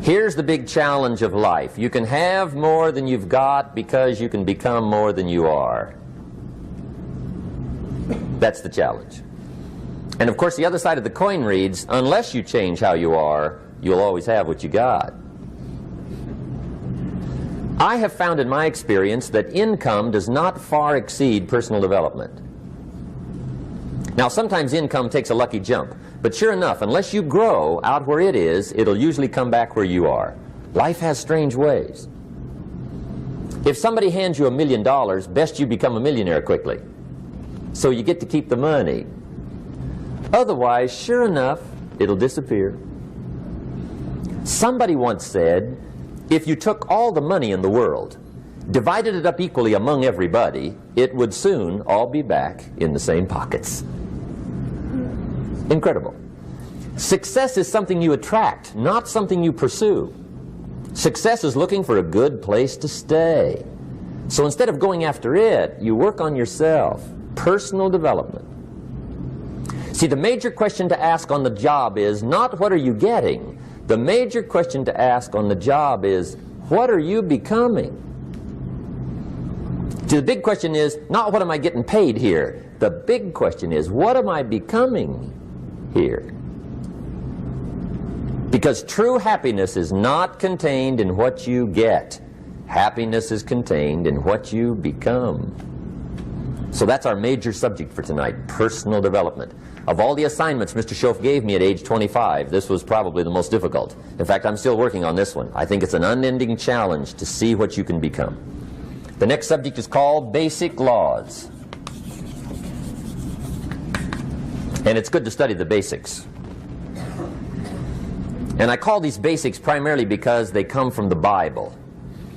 Here's the big challenge of life. You can have more than you've got because you can become more than you are. That's the challenge. And of course the other side of the coin reads, unless you change how you are, you'll always have what you got. I have found in my experience that income does not far exceed personal development. Now sometimes income takes a lucky jump, but sure enough, unless you grow out where it is, it'll usually come back where you are. Life has strange ways. If somebody hands you $1 million, best you become a millionaire quickly, so you get to keep the money. Otherwise, sure enough, it'll disappear. Somebody once said, if you took all the money in the world, divided it up equally among everybody, it would soon all be back in the same pockets. Incredible. Success is something you attract, not something you pursue. Success is looking for a good place to stay. So instead of going after it, you work on yourself. Personal development. See, the major question to ask on the job is not what are you getting. The major question to ask on the job is what are you becoming? See, the big question is not what am I getting paid here. The big question is what am I becoming here? Because true happiness is not contained in what you get. Happiness is contained in what you become. So that's our major subject for tonight, personal development. Of all the assignments Mr. Shoaff gave me at age 25, this was probably the most difficult. In fact, I'm still working on this one. I think it's an unending challenge to see what you can become. The next subject is called Basic Laws. And it's good to study the basics. And I call these basics primarily because they come from the Bible.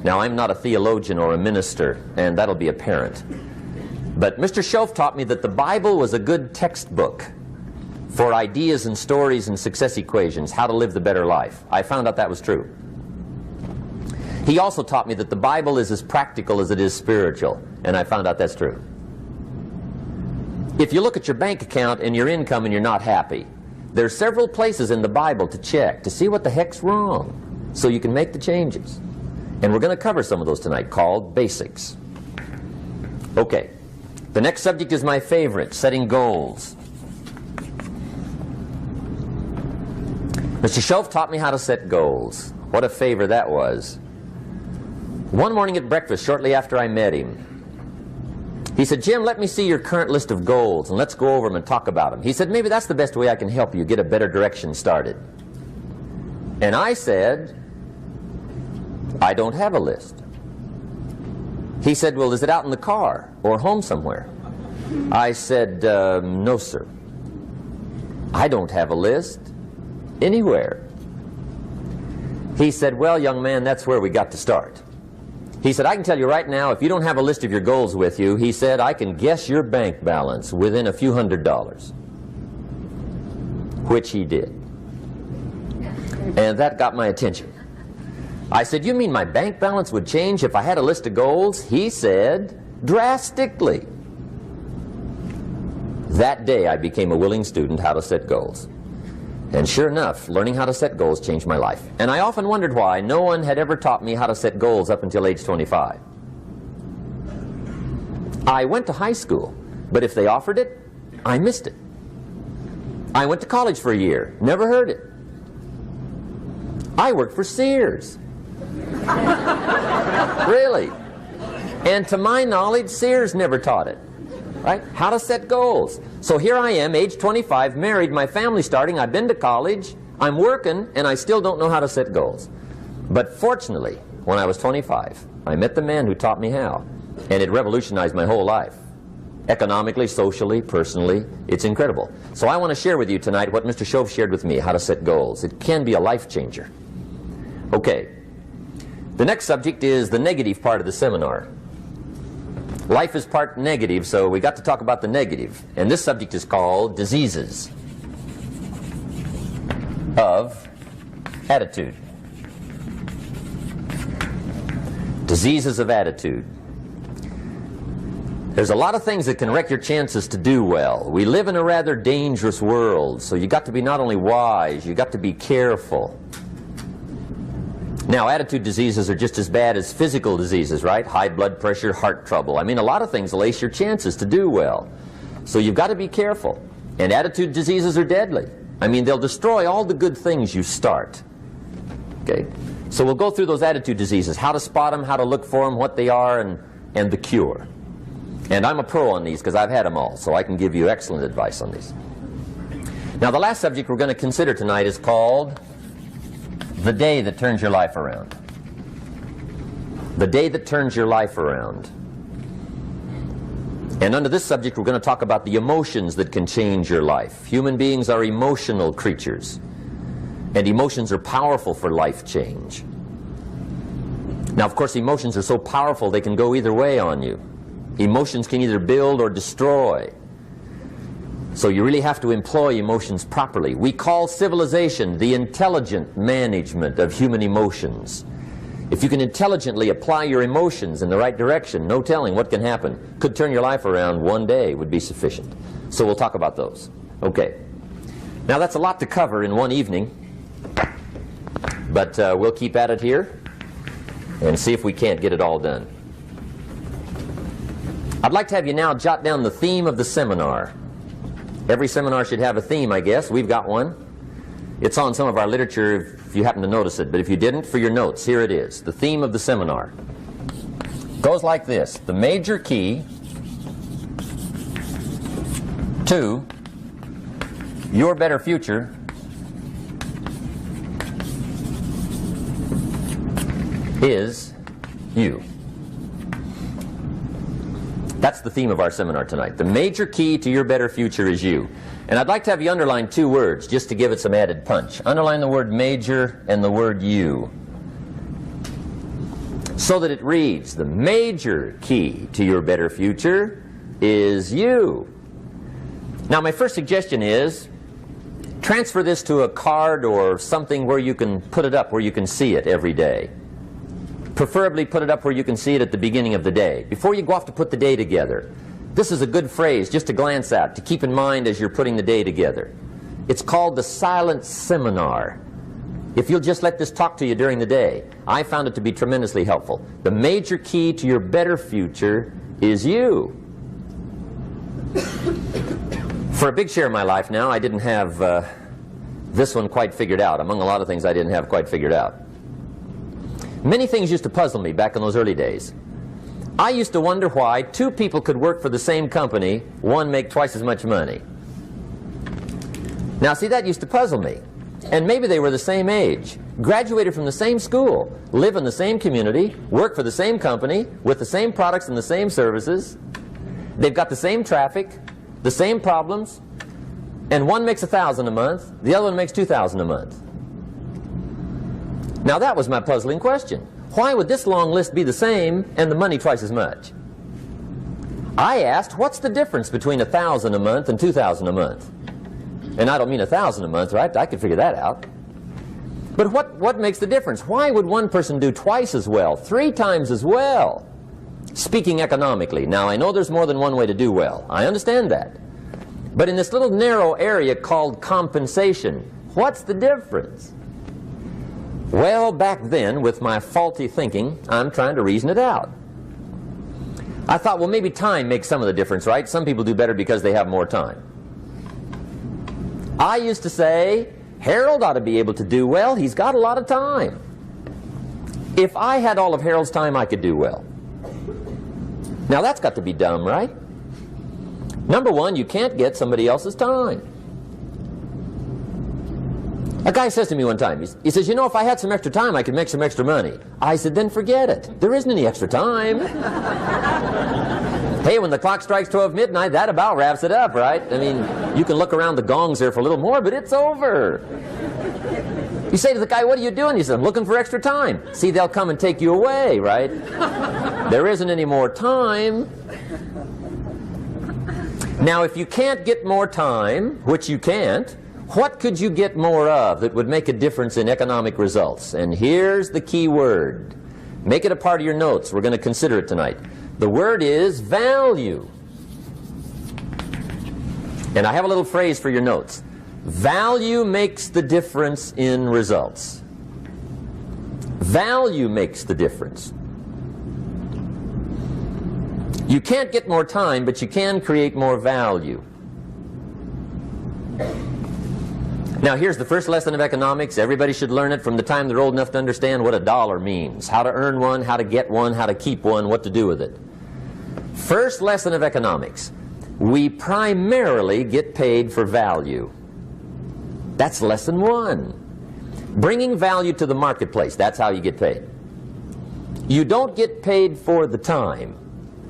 Now, I'm not a theologian or a minister, and that'll be apparent. But Mr. Shoaff taught me that the Bible was a good textbook for ideas and stories and success equations, how to live the better life. I found out that was true. He also taught me that the Bible is as practical as it is spiritual, and I found out that's true. If you look at your bank account and your income and you're not happy, there are several places in the Bible to check to see what the heck's wrong so you can make the changes. And we're going to cover some of those tonight, called basics. Okay. The next subject is my favorite, setting goals. Mr. Shoaff taught me how to set goals. What a favor that was. One morning at breakfast, shortly after I met him, he said, Jim, let me see your current list of goals and let's go over them and talk about them. He said, maybe that's the best way I can help you get a better direction started. And I said, I don't have a list. He said, well, is it out in the car or home somewhere? I said, no, sir. I don't have a list anywhere. He said, well, young man, that's where we got to start. He said, I can tell you right now, if you don't have a list of your goals with you, he said, I can guess your bank balance within a few $100s. Which he did. And that got my attention. I said, you mean my bank balance would change if I had a list of goals? He said, drastically. That day I became a willing student how to set goals. And sure enough, learning how to set goals changed my life. And I often wondered why no one had ever taught me how to set goals up until age 25. I went to high school, but if they offered it, I missed it. I went to college for a year, never heard it. I worked for Sears. Really. And to my knowledge, Sears never taught it. Right? How to set goals. So here I am, age 25, married, my family's starting, I've been to college, I'm working, and I still don't know how to set goals. But fortunately, when I was 25, I met the man who taught me how, and it revolutionized my whole life. Economically, socially, personally, it's incredible. So I want to share with you tonight what Mr. Shoaff shared with me, how to set goals. It can be a life changer. Okay. The next subject is the negative part of the seminar. Life is part negative, so we got to talk about the negative. And this subject is called diseases of attitude. Diseases of attitude. There's a lot of things that can wreck your chances to do well. We live in a rather dangerous world, so you got to be not only wise, you got to be careful. Now, attitude diseases are just as bad as physical diseases, right? High blood pressure, heart trouble. I mean, a lot of things will ace your chances to do well. So you've got to be careful. And attitude diseases are deadly. I mean, they'll destroy all the good things you start. Okay? So we'll go through those attitude diseases, how to spot them, how to look for them, what they are, and the cure. And I'm a pro on these because I've had them all, so I can give you excellent advice on these. Now, the last subject we're going to consider tonight is called the day that turns your life around. The day that turns your life around. And under this subject, we're going to talk about the emotions that can change your life. Human beings are emotional creatures, and emotions are powerful for life change. Now, of course, emotions are so powerful they can go either way on you. Emotions can either build or destroy. So you really have to employ emotions properly. We call civilization the intelligent management of human emotions. If you can intelligently apply your emotions in the right direction, no telling what can happen. Could turn your life around one day would be sufficient. So we'll talk about those. Okay. Now that's a lot to cover in one evening, but we'll keep at it here and see if we can't get it all done. I'd like to have you now jot down the theme of the seminar. Every seminar should have a theme, I guess. We've got one. It's on some of our literature if you happen to notice it, but if you didn't, for your notes, here it is. The theme of the seminar goes like this: the major key to your better future is you. That's the theme of our seminar tonight. The major key to your better future is you. And I'd like to have you underline two words just to give it some added punch. Underline the word major and the word you, so that it reads, the major key to your better future is you. Now, my first suggestion is transfer this to a card or something where you can put it up, where you can see it every day. Preferably put it up where you can see it at the beginning of the day, before you go off to put the day together. This is a good phrase just to glance at, to keep in mind as you're putting the day together. It's called the silent seminar. If you'll just let this talk to you during the day, I found it to be tremendously helpful. The major key to your better future is you. For a big share of my life now, I didn't have this one quite figured out. Among a lot of things I didn't have quite figured out. Many things used to puzzle me back in those early days. I used to wonder why two people could work for the same company, one make twice as much money. Now, see, that used to puzzle me. And maybe they were the same age, graduated from the same school, live in the same community, work for the same company, with the same products and the same services. They've got the same traffic, the same problems, and one makes $1,000 a month, the other one makes $2,000 a month. Now that was my puzzling question. Why would this long list be the same and the money twice as much? I asked, what's the difference between $1,000 a month and $2,000 a month? And I don't mean $1,000 a month, right? I could figure that out. But what makes the difference? Why would one person do twice as well, 3 times as well? Speaking economically. Now, I know there's more than one way to do well. I understand that. But in this little narrow area called compensation, what's the difference? Well, back then, with my faulty thinking, I'm trying to reason it out. I thought, well, maybe time makes some of the difference, right? Some people do better because they have more time. I used to say, Harold ought to be able to do well. He's got a lot of time. If I had all of Harold's time, I could do well. Now, that's got to be dumb, right? Number one, you can't get somebody else's time. A guy says to me one time, he says, you know, if I had some extra time, I could make some extra money. I said, then forget it. There isn't any extra time. Hey, when the clock strikes 12 midnight, that about wraps it up, right? I mean, you can look around the gongs there for a little more, but it's over. You say to the guy, what are you doing? He says, I'm looking for extra time. See, they'll come and take you away, right? There isn't any more time. Now, if you can't get more time, which you can't, what could you get more of that would make a difference in economic results? And here's the key word. Make it a part of your notes. We're going to consider it tonight. The word is value. And I have a little phrase for your notes. Value makes the difference in results. Value makes the difference. You can't get more time, but you can create more value. Now here's the first lesson of economics. Everybody should learn it from the time they're old enough to understand what a dollar means, how to earn one, how to get one, how to keep one, what to do with it. First lesson of economics. We primarily get paid for value. That's lesson one. Bringing value to the marketplace, that's how you get paid. You don't get paid for the time.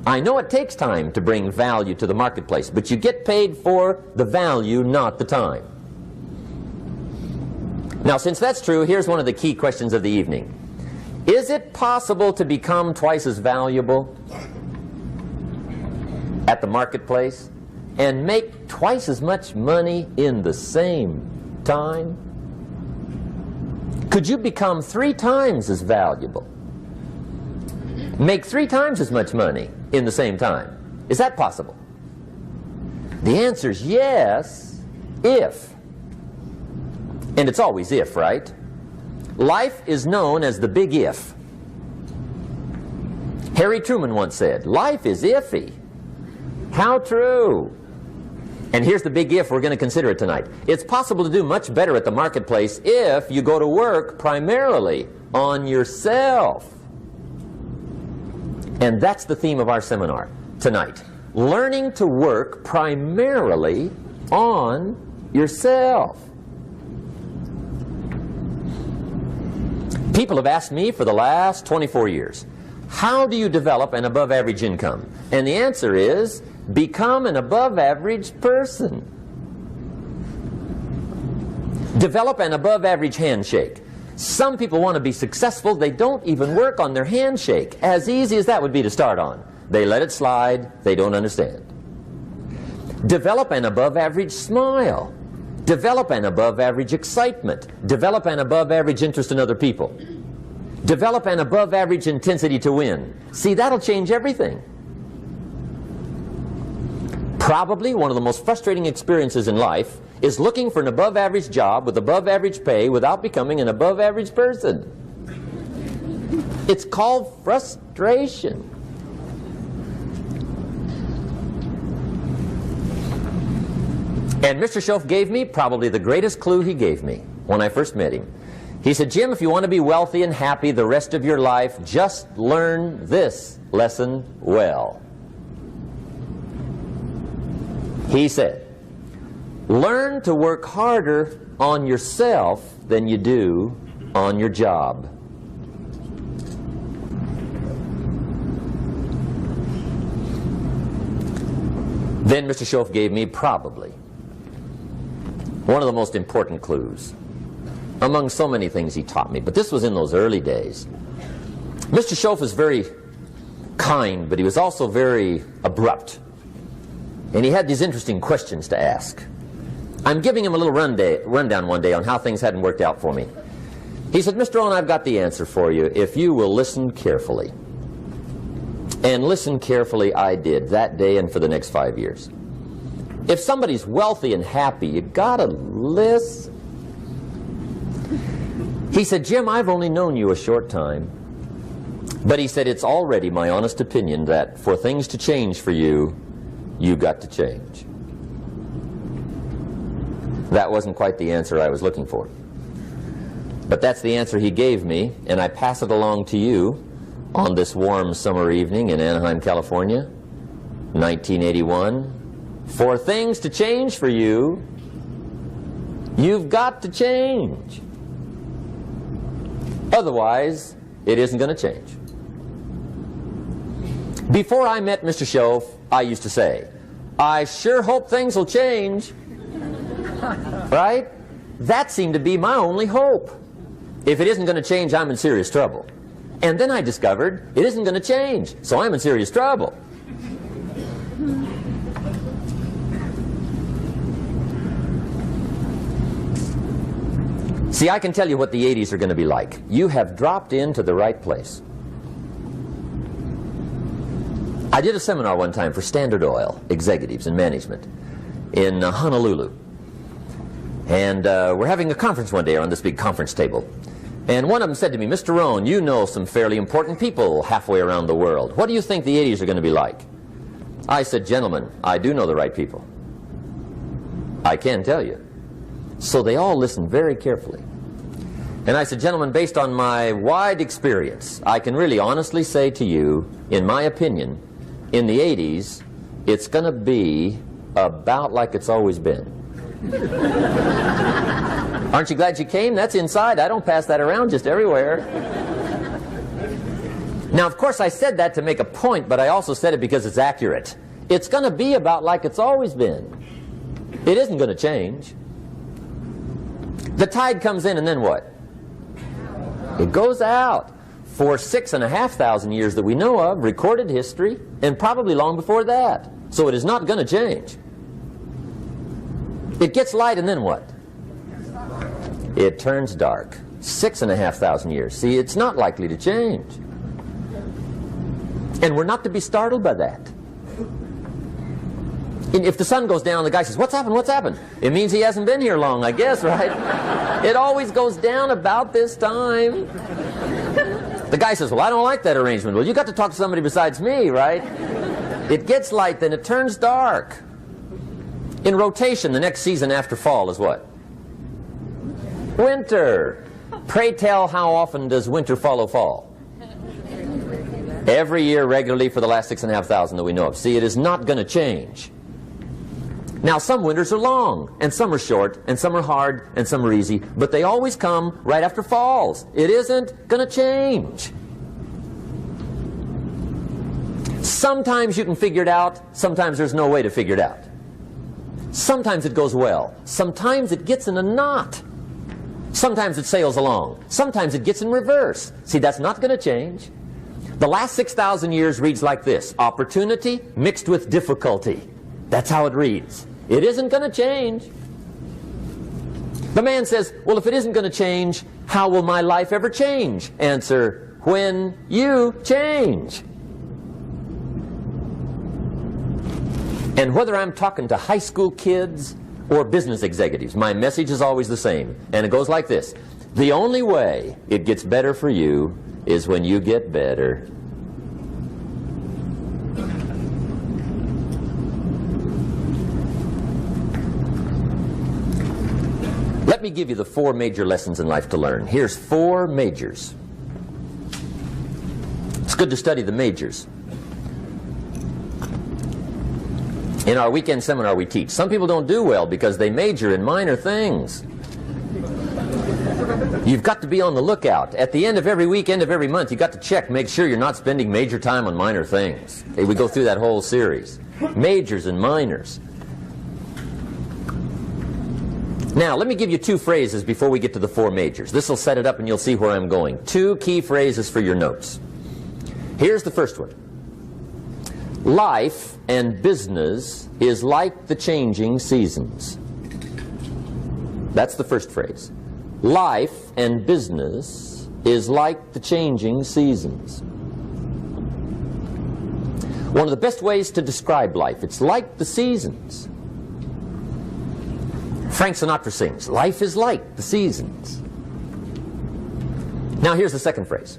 I know it takes time to bring value to the marketplace, but you get paid for the value, not the time. Now, since that's true, here's one of the key questions of the evening. Is it possible to become twice as valuable at the marketplace and make twice as much money in the same time? Could you become 3 times as valuable? Make 3 times as much money in the same time? Is that possible? The answer is yes, if. And it's always if, right? Life is known as the big if. Harry Truman once said, life is iffy. How true. And here's the big if we're going to consider it tonight. It's possible to do much better at the marketplace if you go to work primarily on yourself. And that's the theme of our seminar tonight. Learning to work primarily on yourself. People have asked me for the last 24 years, how do you develop an above average income? And the answer is, become an above average person. Develop an above average handshake. Some people want to be successful, they don't even work on their handshake. As easy as that would be to start on. They let it slide, they don't understand. Develop an above average smile. Develop an above average excitement. Develop an above average interest in other people. Develop an above average intensity to win. See, that'll change everything. Probably one of the most frustrating experiences in life is looking for an above average job with above average pay without becoming an above average person. It's called frustration. And Mr. Shoaff gave me probably the greatest clue he gave me when I first met him. He said, Jim, if you want to be wealthy and happy the rest of your life, just learn this lesson well. He said, learn to work harder on yourself than you do on your job. Then Mr. Shoaff gave me probably one of the most important clues among so many things he taught me, but this was in those early days. Mr. Shoaff was very kind, but he was also very abrupt. And he had these interesting questions to ask. I'm giving him a little rundown one day on how things hadn't worked out for me. He said, Mr. Owen, I've got the answer for you if you will listen carefully. And listen carefully I did that day and for the next 5 years. If somebody's wealthy and happy, you gotta listen. He said, Jim, I've only known you a short time. But he said, it's already my honest opinion that for things to change for you, you've got to change. That wasn't quite the answer I was looking for. But that's the answer he gave me, and I pass it along to you on this warm summer evening in Anaheim, California, 1981. For things to change for you, you've got to change. Otherwise, it isn't going to change. Before I met Mr. Shoaff, I used to say, I sure hope things will change. Right? That seemed to be my only hope. If it isn't going to change, I'm in serious trouble. And then I discovered it isn't going to change, so I'm in serious trouble. See, I can tell you what the 80s are going to be like. You have dropped into the right place. I did a seminar one time for Standard Oil executives and management in Honolulu. And we're having a conference one day on this big conference table. And one of them said to me, Mr. Rohn, you know some fairly important people halfway around the world. What do you think the 80s are going to be like? I said, gentlemen, I do know the right people. I can tell you. So they all listened very carefully. And I said, gentlemen, based on my wide experience, I can really honestly say to you, in my opinion, in the 80s, it's going to be about like it's always been. Aren't you glad you came? That's inside. I don't pass that around just everywhere. Now, of course, I said that to make a point, but I also said it because it's accurate. It's going to be about like it's always been. It isn't going to change. The tide comes in and then what? It goes out. For 6,500 years that we know of, recorded history, and probably long before that. So it is not going to change. It gets light and then what? It turns dark. 6,500 years. See, it's not likely to change. And we're not to be startled by that. And if the sun goes down, the guy says, what's happened, what's happened? It means he hasn't been here long, I guess, right? It always goes down about this time. The guy says, well, I don't like that arrangement. Well, you got to talk to somebody besides me, right? It gets light, then it turns dark. In rotation, the next season after fall is what? Winter. Pray tell, how often does winter follow fall? Every year regularly for the last 6,500 that we know of. See, it is not going to change. Now, some winters are long, and some are short, and some are hard, and some are easy, but they always come right after falls. It isn't going to change. Sometimes you can figure it out, sometimes there's no way to figure it out. Sometimes it goes well, sometimes it gets in a knot. Sometimes it sails along, sometimes it gets in reverse. See, that's not going to change. The last 6,000 years reads like this: opportunity mixed with difficulty. That's how it reads. It isn't going to change. The man says, well, if it isn't going to change, how will my life ever change? Answer, when you change. And whether I'm talking to high school kids or business executives, my message is always the same. And it goes like this: the only way it gets better for you is when you get better. Let me give you the 4 major lessons in life to learn. Here's 4 majors. It's good to study the majors. In our weekend seminar we teach, some people don't do well because they major in minor things. You've got to be on the lookout. At the end of every week, end of every month, you've got to check, make sure you're not spending major time on minor things. We go through that whole series. Majors and minors. Now, let me give you 2 phrases before we get to the 4 majors. This will set it up and you'll see where I'm going. 2 key phrases for your notes. Here's the first one. Life and business is like the changing seasons. That's the first phrase. Life and business is like the changing seasons. One of the best ways to describe life, it's like the seasons. Frank Sinatra sings, life is like the seasons. Now here's the second phrase.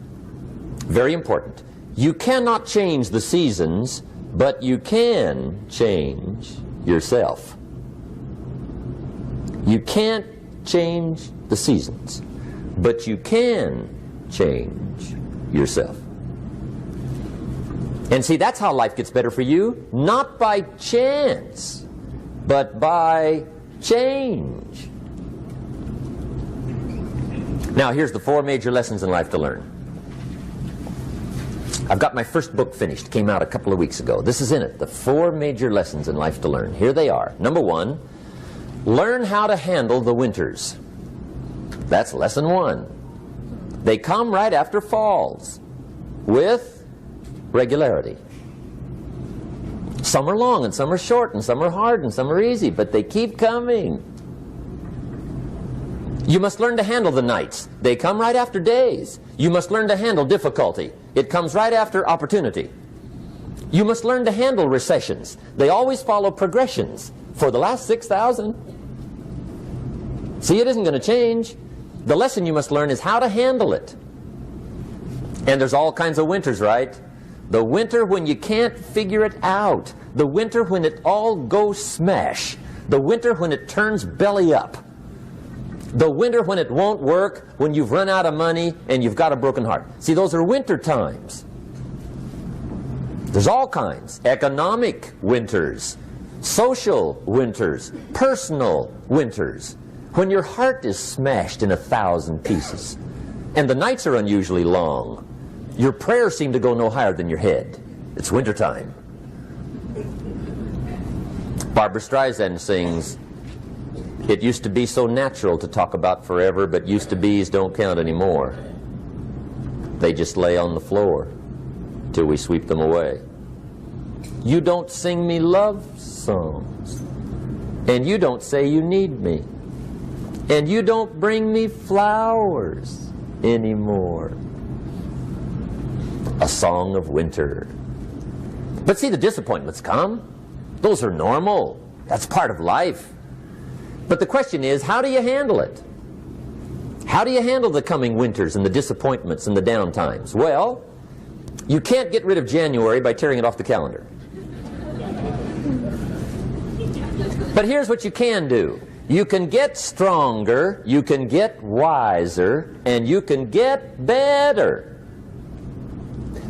Very important. You cannot change the seasons, but you can change yourself. You can't change the seasons, but you can change yourself. And see, that's how life gets better for you, not by chance, but by change. Now, here's the 4 major lessons in life to learn. I've got my first book finished, came out a couple of weeks ago. This is in it, the 4 major lessons in life to learn. Here they are. Number 1, learn how to handle the winters. That's lesson 1. They come right after falls, with regularity. Some are long, and some are short, and some are hard, and some are easy, but they keep coming. You must learn to handle the nights. They come right after days. You must learn to handle difficulty. It comes right after opportunity. You must learn to handle recessions. They always follow progressions. For the last 6,000. See, it isn't going to change. The lesson you must learn is how to handle it. And there's all kinds of winters, right? The winter when you can't figure it out. The winter when it all goes smash. The winter when it turns belly up. The winter when it won't work, when you've run out of money and you've got a broken heart. See, those are winter times. There's all kinds. Economic winters, social winters, personal winters. When your heart is smashed in 1,000 pieces and the nights are unusually long, your prayers seem to go no higher than your head. It's wintertime. Barbra Streisand sings, "It used to be so natural to talk about forever, but used to be's don't count anymore. They just lay on the floor till we sweep them away. You don't sing me love songs, and you don't say you need me, and you don't bring me flowers anymore." A song of winter. But see, the disappointments come. Those are normal. That's part of life. But the question is, how do you handle it? How do you handle the coming winters and the disappointments and the downtimes? Well, you can't get rid of January by tearing it off the calendar. But here's what you can do. You can get stronger, you can get wiser, and you can get better.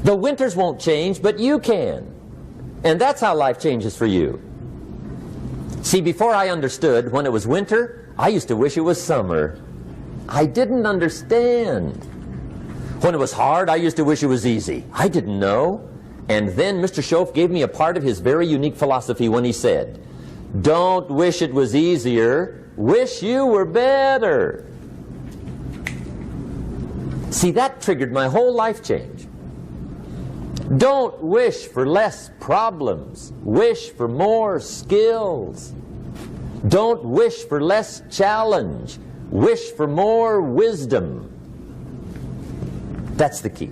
The winters won't change, but you can. And that's how life changes for you. See, before I understood, when it was winter, I used to wish it was summer. I didn't understand. When it was hard, I used to wish it was easy. I didn't know. And then Mr. Shoaff gave me a part of his very unique philosophy when he said, "Don't wish it was easier, wish you were better." See, that triggered my whole life change. Don't wish for less problems. Wish for more skills. Don't wish for less challenge. Wish for more wisdom. That's the key.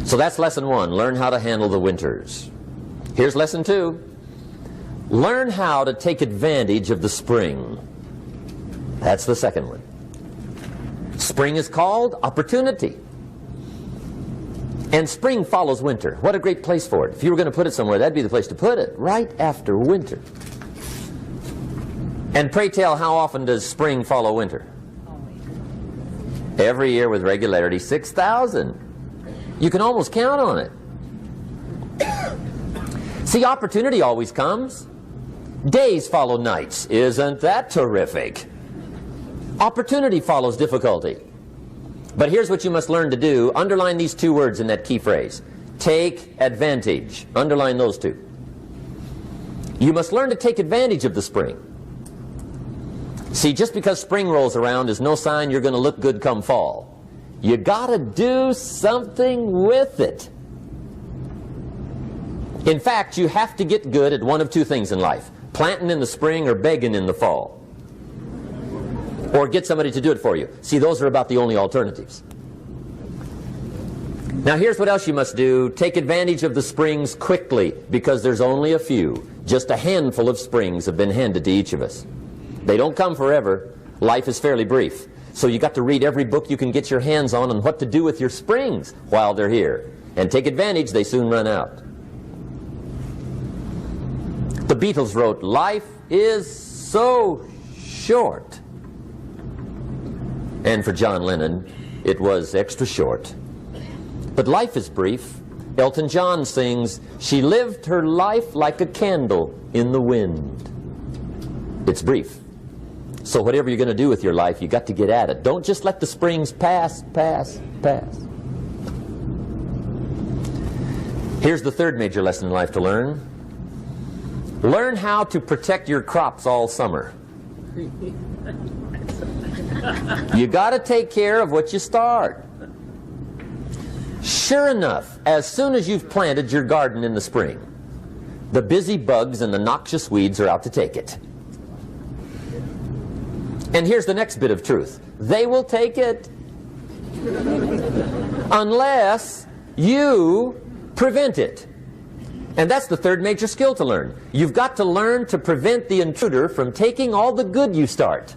So that's lesson one. Learn how to handle the winters. Here's lesson two. Learn how to take advantage of the spring. That's the second one. Spring is called opportunity. And spring follows winter. What a great place for it. If you were going to put it somewhere, that'd be the place to put it, right after winter. And pray tell, how often does spring follow winter? Every year with regularity, 6,000. You can almost count on it. See, opportunity always comes. Days follow nights. Isn't that terrific? Opportunity follows difficulty. But here's what you must learn to do. Underline these two words in that key phrase. Take advantage. Underline those two. You must learn to take advantage of the spring. See, just because spring rolls around is no sign you're going to look good come fall. You got to do something with it. In fact, you have to get good at one of two things in life. Planting in the spring or begging in the fall. Or get somebody to do it for you. See, those are about the only alternatives. Now here's what else you must do. Take advantage of the springs quickly, because there's only a few. Just a handful of springs have been handed to each of us. They don't come forever. Life is fairly brief. So you got to read every book you can get your hands on what to do with your springs while they're here. And take advantage, they soon run out. The Beatles wrote, "Life is so short." And for John Lennon, it was extra short. But life is brief. Elton John sings, "She lived her life like a candle in the wind." It's brief. So whatever you're going to do with your life, you got to get at it. Don't just let the springs pass. Here's the third major lesson in life to learn. Learn how to protect your crops all summer. You got to take care of what you start. Sure enough, as soon as you've planted your garden in the spring, the busy bugs and the noxious weeds are out to take it. And here's the next bit of truth. They will take it unless you prevent it. And that's the third major skill to learn. You've got to learn to prevent the intruder from taking all the good you start.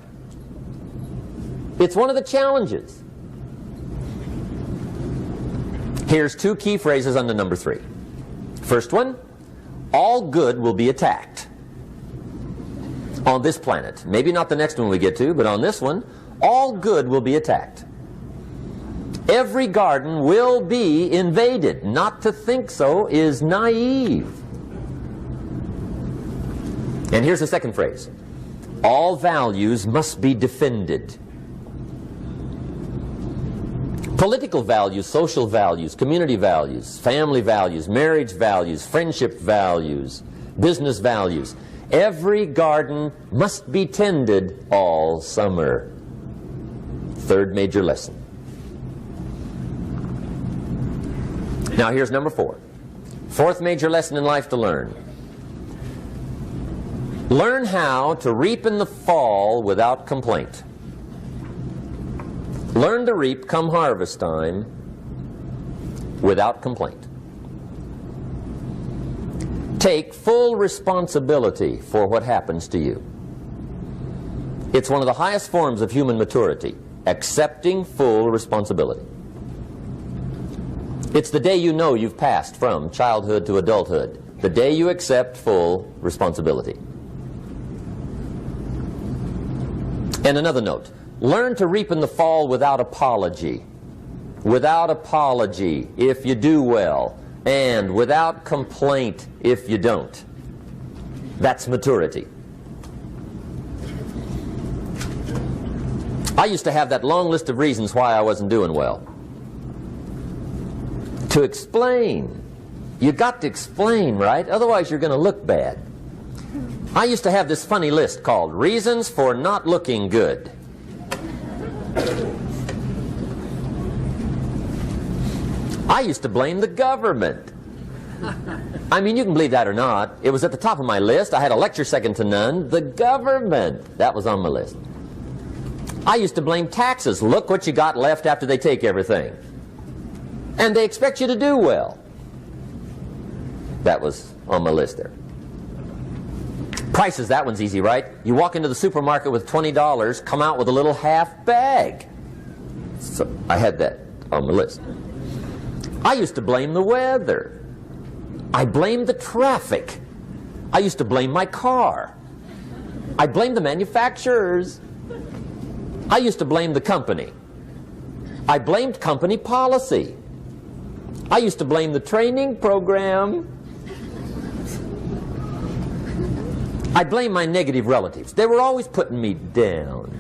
It's one of the challenges. Here's two key phrases under number 3. First one, all good will be attacked on this planet. Maybe not the next one we get to, but on this one, all good will be attacked. Every garden will be invaded. Not to think so is naive. And here's the second phrase. All values must be defended. Political values, social values, community values, family values, marriage values, friendship values, business values. Every garden must be tended all summer. Third major lesson. Now here's number 4. Fourth major lesson in life to learn. Learn how to reap in the fall without complaint. Learn to reap come harvest time without complaint. Take full responsibility for what happens to you. It's one of the highest forms of human maturity, accepting full responsibility. It's the day you know you've passed from childhood to adulthood, the day you accept full responsibility. And another note, learn to reap in the fall without apology. Without apology if you do well, and without complaint if you don't. That's maturity. I used to have that long list of reasons why I wasn't doing well. To explain. You got to explain, right? Otherwise you're going to look bad. I used to have this funny list called Reasons for Not Looking Good. I used to blame the government. I mean, you can believe that or not. It was at the top of my list. I had a lecture second to none. The government. That was on my list. I used to blame taxes. Look what you got left after they take everything. And they expect you to do well. That was on my list there. Prices, that one's easy, right? You walk into the supermarket with $20, come out with a little half bag. So I had that on my list. I used to blame the weather. I blamed the traffic. I used to blame my car. I blamed the manufacturers. I used to blame the company. I blamed company policy. I used to blame the training program. I blame my negative relatives. They were always putting me down.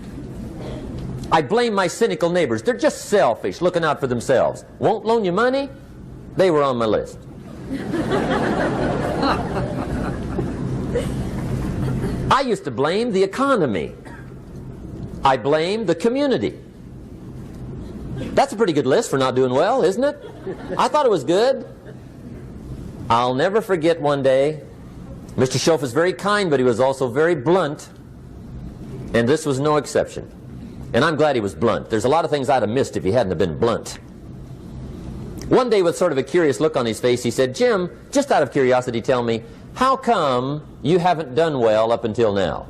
I blame my cynical neighbors. They're just selfish, looking out for themselves. Won't loan you money? They were on my list. I used to blame the economy. I blamed the community. That's a pretty good list for not doing well, isn't it? I thought it was good. I'll never forget one day, Mr. Shoaff was very kind, but he was also very blunt. And this was no exception. And I'm glad he was blunt. There's a lot of things I'd have missed if he hadn't have been blunt. One day, with sort of a curious look on his face, he said, "Jim, just out of curiosity, tell me, how come you haven't done well up until now?"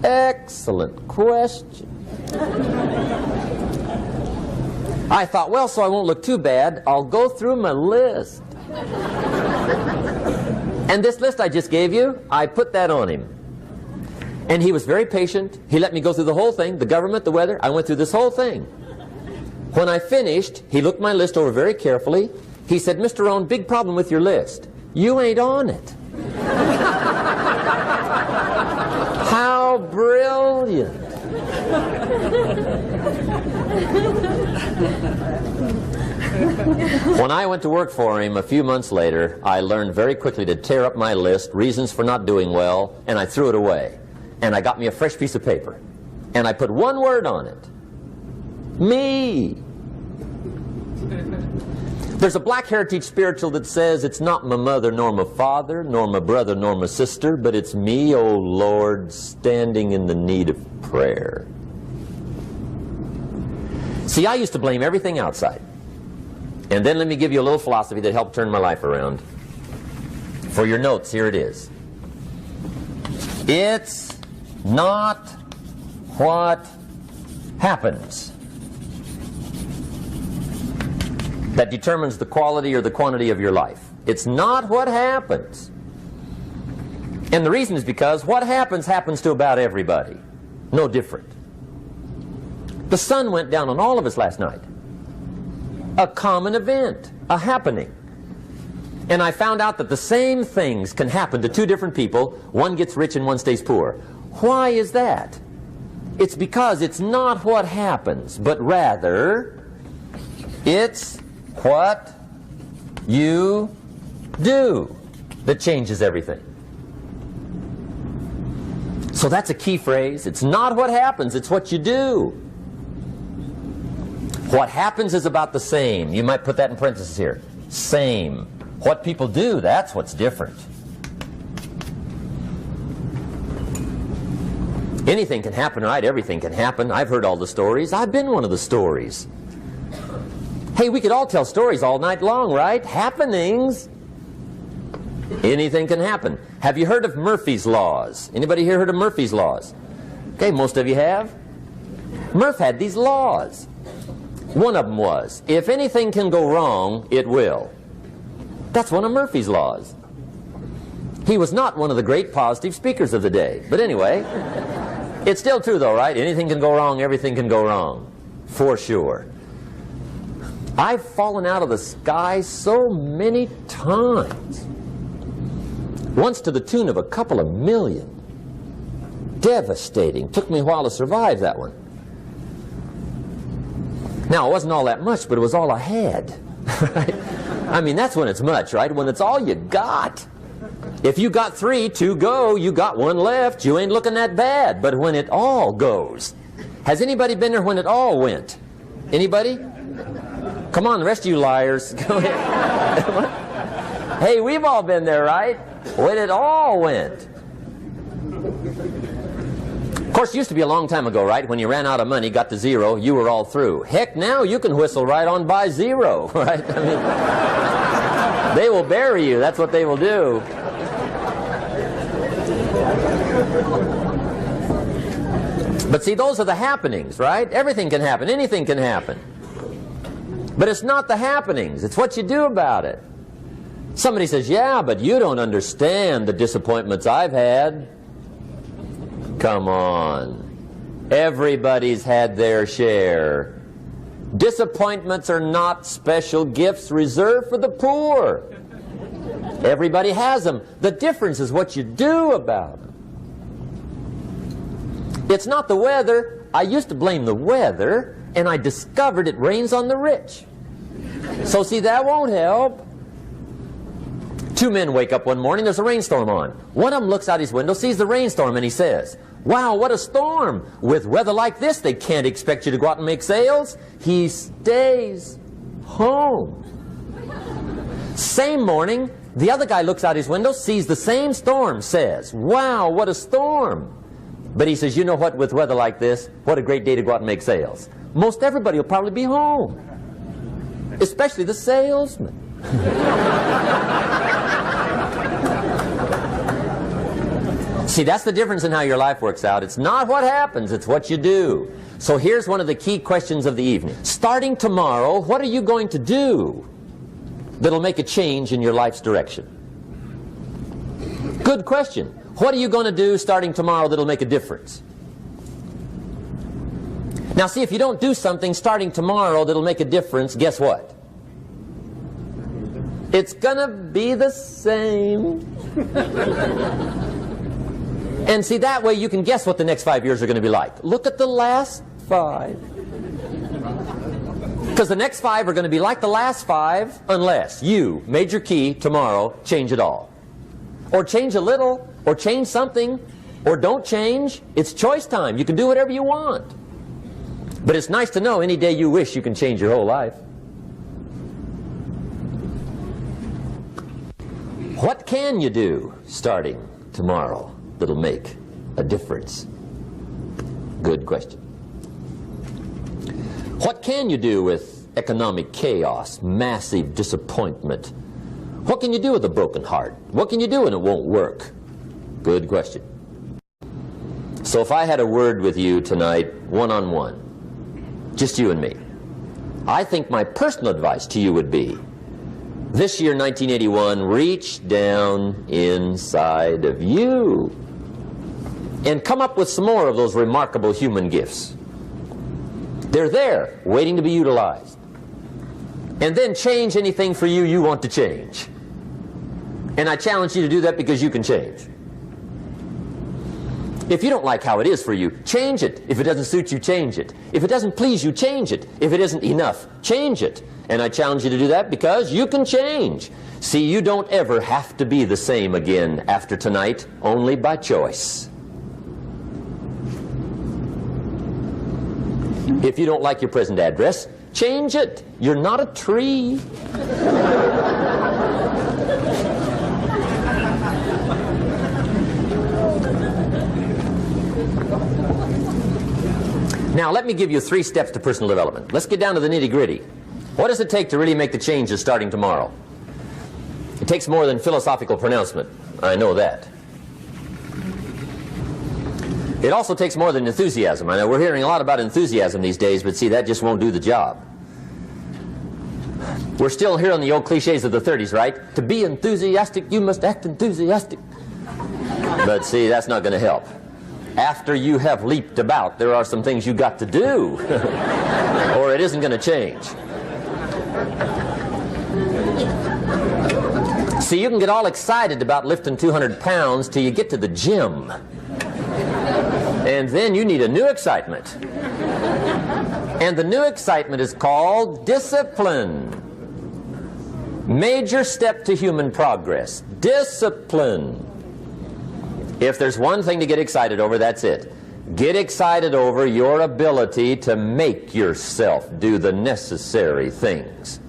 Excellent question. I thought, well, so I won't look too bad, I'll go through my list. And this list I just gave you, I put that on him. And he was very patient. He let me go through the whole thing, the government, the weather. I went through this whole thing. When I finished, he looked my list over very carefully. He said, "Mr. Rohn, big problem with your list. You ain't on it." How brilliant. When I went to work for him a few months later, I learned very quickly to tear up my list, reasons for not doing well, and I threw it away. And I got me a fresh piece of paper. And I put one word on it. Me. There's a Black Heritage spiritual that says, "It's not my mother nor my father, nor my brother nor my sister, but it's me, O Lord, standing in the need of prayer." See, I used to blame everything outside. And then let me give you a little philosophy that helped turn my life around. For your notes, here it is. It's not what happens that determines the quality or the quantity of your life. It's not what happens. And the reason is because what happens happens to about everybody. No different. The sun went down on all of us last night. A common event, a happening. And I found out that the same things can happen to two different people. One gets rich and one stays poor. Why is that? It's because it's not what happens, but rather it's what you do that changes everything. So that's a key phrase. It's not what happens, it's what you do. What happens is about the same. You might put that in parentheses here. Same. What people do, that's what's different. Anything can happen, right? Everything can happen. I've heard all the stories. I've been one of the stories. Hey, we could all tell stories all night long, right? Happenings. Anything can happen. Have you heard of Murphy's Laws? Anybody here heard of Murphy's Laws? Okay, most of you have. Murph had these laws. One of them was, if anything can go wrong, it will. That's one of Murphy's Laws. He was not one of the great positive speakers of the day. But anyway, it's still true though, right? Anything can go wrong, everything can go wrong. For sure. I've fallen out of the sky so many times. Once to the tune of a couple of million. Devastating. Took me a while to survive that one. Now, it wasn't all that much, but it was all I had. Right? I mean, that's when it's much, right? When it's all you got. If you got 3, 2 go, you got 1 left, you ain't looking that bad. But when it all goes. Has anybody been there when it all went? Anybody? Come on, the rest of you liars. Go ahead. Hey, we've all been there, right? When it all went. Of course, it used to be a long time ago, right? When you ran out of money, got to 0, you were all through. Heck, now you can whistle right on by 0, right? I mean, they will bury you. That's what they will do. But see, those are the happenings, right? Everything can happen. Anything can happen. But it's not the happenings. It's what you do about it. Somebody says, yeah, but you don't understand the disappointments I've had. Come on. Everybody's had their share. Disappointments are not special gifts reserved for the poor. Everybody has them. The difference is what you do about them. It's not the weather. I used to blame the weather, and I discovered it rains on the rich. So see, that won't help. 2 men wake up one morning, there's a rainstorm on. One of them looks out his window, sees the rainstorm, and he says, wow, what a storm. With weather like this, they can't expect you to go out and make sales. He stays home. Same morning, the other guy looks out his window, sees the same storm, says, wow, what a storm. But he says, you know what, with weather like this, what a great day to go out and make sales. Most everybody will probably be home. Especially the salesman. See, that's the difference in how your life works out. It's not what happens, it's what you do. So here's one of the key questions of the evening. Starting tomorrow, what are you going to do that'll make a change in your life's direction? Good question. What are you going to do starting tomorrow that'll make a difference? Now see, if you don't do something starting tomorrow that'll make a difference, guess what? It's gonna be the same. And see, that way you can guess what the next 5 years are going to be like. Look at the last 5. Because the next 5 are going to be like the last 5 unless you, major key, tomorrow, change it all. Or change a little, or change something, or don't change. It's choice time. You can do whatever you want. But it's nice to know any day you wish you can change your whole life. What can you do starting tomorrow that'll make a difference? Good question. What can you do with economic chaos, massive disappointment? What can you do with a broken heart? What can you do when it won't work? Good question. So if I had a word with you tonight, one-on-one, Just you and me. I think my personal advice to you would be, this year, 1981, reach down inside of you and come up with some more of those remarkable human gifts. They're there, waiting to be utilized. And then change anything for you you want to change. And I challenge you to do that because you can change. If you don't like how it is for you, change it. If it doesn't suit you, change it. If it doesn't please you, change it. If it isn't enough, change it. And I challenge you to do that because you can change. See, you don't ever have to be the same again after tonight, only by choice. If you don't like your present address, change it. You're not a tree. Now, let me give you 3 steps to personal development. Let's get down to the nitty-gritty. What does it take to really make the changes starting tomorrow? It takes more than philosophical pronouncement. I know that. It also takes more than enthusiasm. I know we're hearing a lot about enthusiasm these days, but see, that just won't do the job. We're still hearing the old cliches of the 30s, right? To be enthusiastic, you must act enthusiastic. But see, that's not going to help. After you have leaped about, there are some things you got to do, or it isn't going to change. See, you can get all excited about lifting 200 pounds till you get to the gym. And then you need a new excitement. And the new excitement is called discipline. Major step to human progress. Discipline. If there's one thing to get excited over, that's it. Get excited over your ability to make yourself do the necessary things.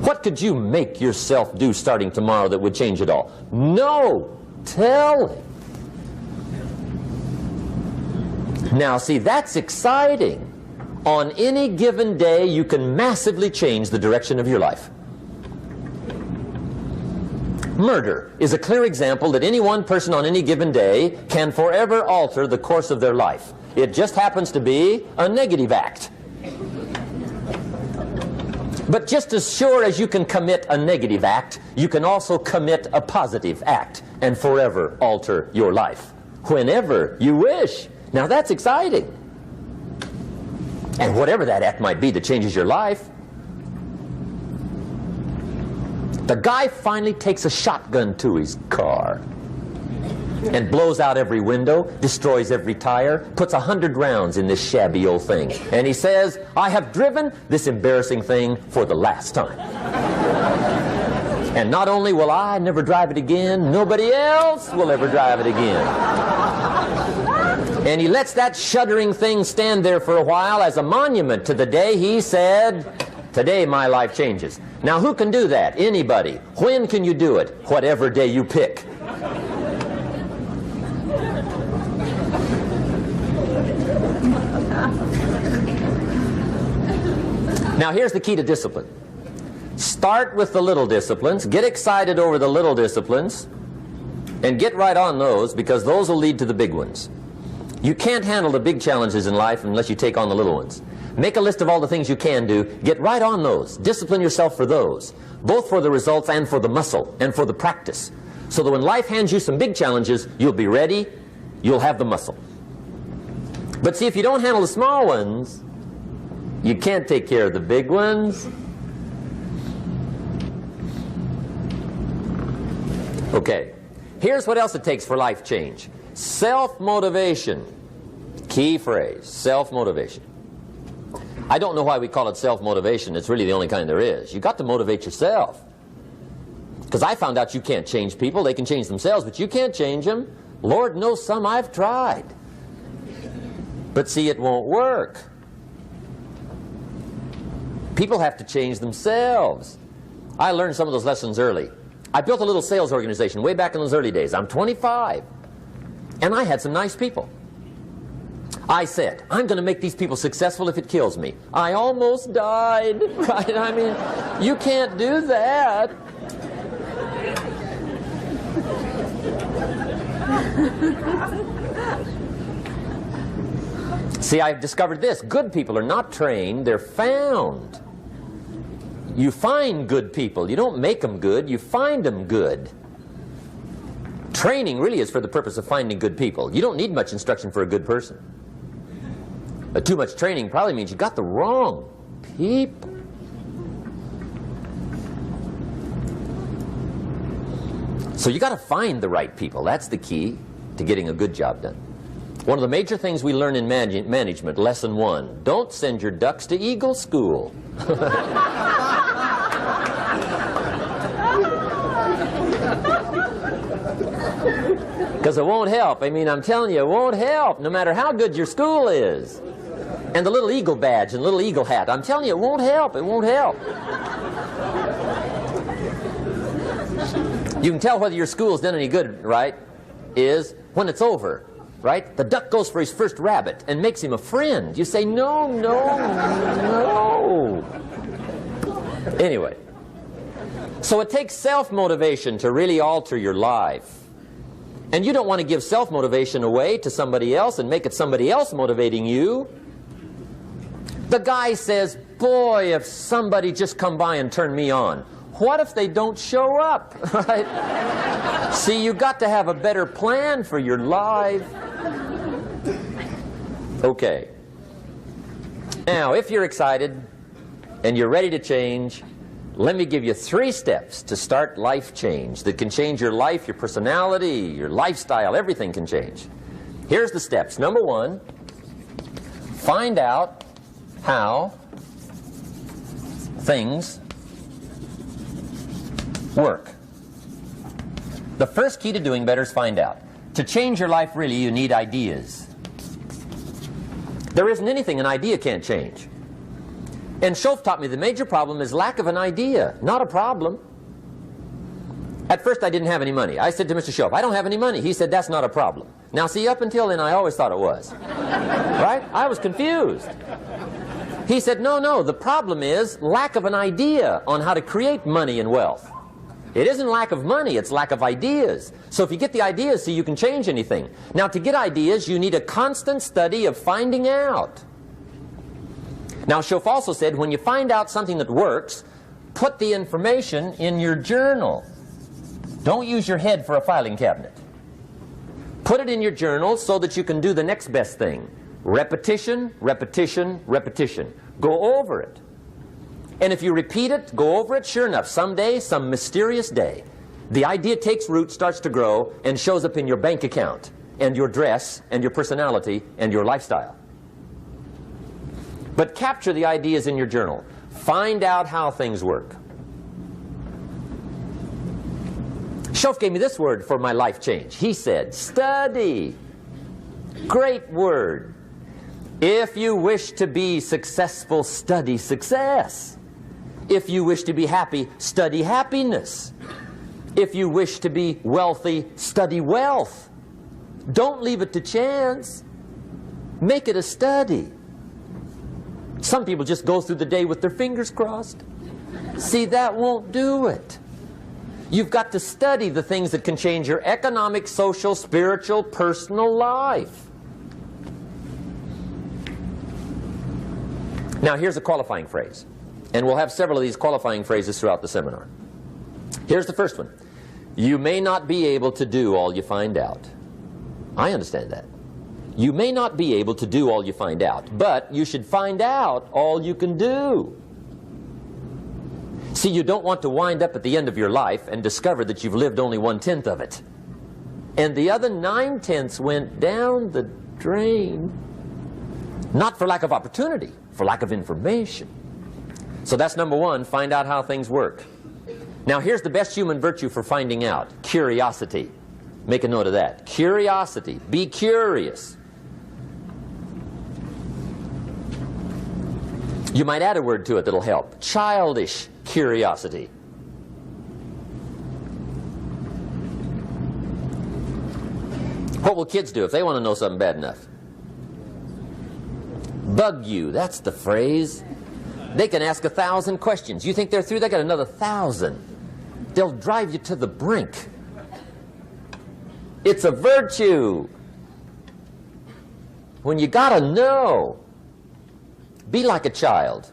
What could you make yourself do starting tomorrow that would change it all? No! Tell him. Now, see, that's exciting. On any given day, you can massively change the direction of your life. Murder is a clear example that any one person on any given day can forever alter the course of their life. It just happens to be a negative act. But just as sure as you can commit a negative act, you can also commit a positive act and forever alter your life, whenever you wish. Now that's exciting. And whatever that act might be that changes your life. The guy finally takes a shotgun to his car and blows out every window, destroys every tire, puts 100 rounds in this shabby old thing. And he says, I have driven this embarrassing thing for the last time. And not only will I never drive it again, nobody else will ever drive it again. And he lets that shuddering thing stand there for a while as a monument to the day he said, today my life changes. Now who can do that? Anybody. When can you do it? Whatever day you pick. Now here's the key to discipline. Start with the little disciplines, get excited over the little disciplines, and get right on those, because those will lead to the big ones. You can't handle the big challenges in life unless you take on the little ones. Make a list of all the things you can do, get right on those, discipline yourself for those, both for the results and for the muscle and for the practice, so that when life hands you some big challenges, you'll be ready, you'll have the muscle. But see, if you don't handle the small ones, you can't take care of the big ones. Okay, here's what else it takes for life change. Self-motivation. Key phrase, self-motivation. I don't know why we call it self-motivation. It's really the only kind there is. You've got to motivate yourself. Because I found out you can't change people. They can change themselves, but you can't change them. Lord knows some I've tried. But see, it won't work. People have to change themselves. I learned some of those lessons early. I built a little sales organization way back in those early days. I'm 25. And I had some nice people. I said, I'm going to make these people successful if it kills me. I almost died, right? I mean, you can't do that. See, I've discovered this. Good people are not trained, they're found. You find good people. You don't make them good, you find them good. Training really is for the purpose of finding good people. You don't need much instruction for a good person. Too much training probably means you got the wrong people. So you got to find the right people. That's the key to getting a good job done. One of the major things we learn in management, lesson 1, don't send your ducks to Eagle School. Because it won't help. I mean, I'm telling you, it won't help, no matter how good your school is. And the little eagle badge and little eagle hat, I'm telling you, it won't help. It won't help. You can tell whether your school's done any good, right, is when it's over, right? The duck goes for his first rabbit and makes him a friend. You say, no, no, no. Anyway, so it takes self-motivation to really alter your life. And you don't want to give self-motivation away to somebody else and make it somebody else motivating you. The guy says, boy, if somebody just come by and turn me on. What if they don't show up? Right? See, you got to have a better plan for your life. Okay. Now, if you're excited and you're ready to change, let me give you 3 steps to start life change that can change your life, your personality, your lifestyle, everything can change. Here's the steps. Number 1, find out how things work. The first key to doing better is find out. To change your life, really, you need ideas. There isn't anything an idea can't change. And Shoaff taught me the major problem is lack of an idea, not a problem. At first I didn't have any money. I said to Mr. Shoaff, I don't have any money. He said, that's not a problem. Now see, up until then I always thought it was. Right? I was confused. He said, no, no, the problem is lack of an idea on how to create money and wealth. It isn't lack of money, it's lack of ideas. So if you get the ideas, see, you can change anything. Now to get ideas, you need a constant study of finding out. Now Shoaff also said, when you find out something that works, put the information in your journal. Don't use your head for a filing cabinet. Put it in your journal so that you can do the next best thing. Repetition, repetition, repetition. Go over it. And if you repeat it, go over it, sure enough, someday, some mysterious day, the idea takes root, starts to grow, and shows up in your bank account, and your dress, and your personality, and your lifestyle. But capture the ideas in your journal. Find out how things work. Shoaff gave me this word for my life change. He said, study. Great word. If you wish to be successful, study success. If you wish to be happy, study happiness. If you wish to be wealthy, study wealth. Don't leave it to chance. Make it a study. Some people just go through the day with their fingers crossed. See, that won't do it. You've got to study the things that can change your economic, social, spiritual, personal life. Now here's a qualifying phrase. And we'll have several of these qualifying phrases throughout the seminar. Here's the first one. You may not be able to do all you find out. I understand that. You may not be able to do all you find out, but you should find out all you can do. See, you don't want to wind up at the end of your life and discover that you've lived only 1/10 of it. And the other 9/10 went down the drain. Not for lack of opportunity, for lack of information. So that's number 1, find out how things work. Now here's the best human virtue for finding out, curiosity. Make a note of that. Curiosity. Be curious. You might add a word to it that'll help. Childish curiosity. What will kids do if they want to know something bad enough? Bug you. That's the phrase. They can ask 1,000 questions. You think they're through? They got another 1,000. They'll drive you to the brink. It's a virtue. when you got to know. Be like a child.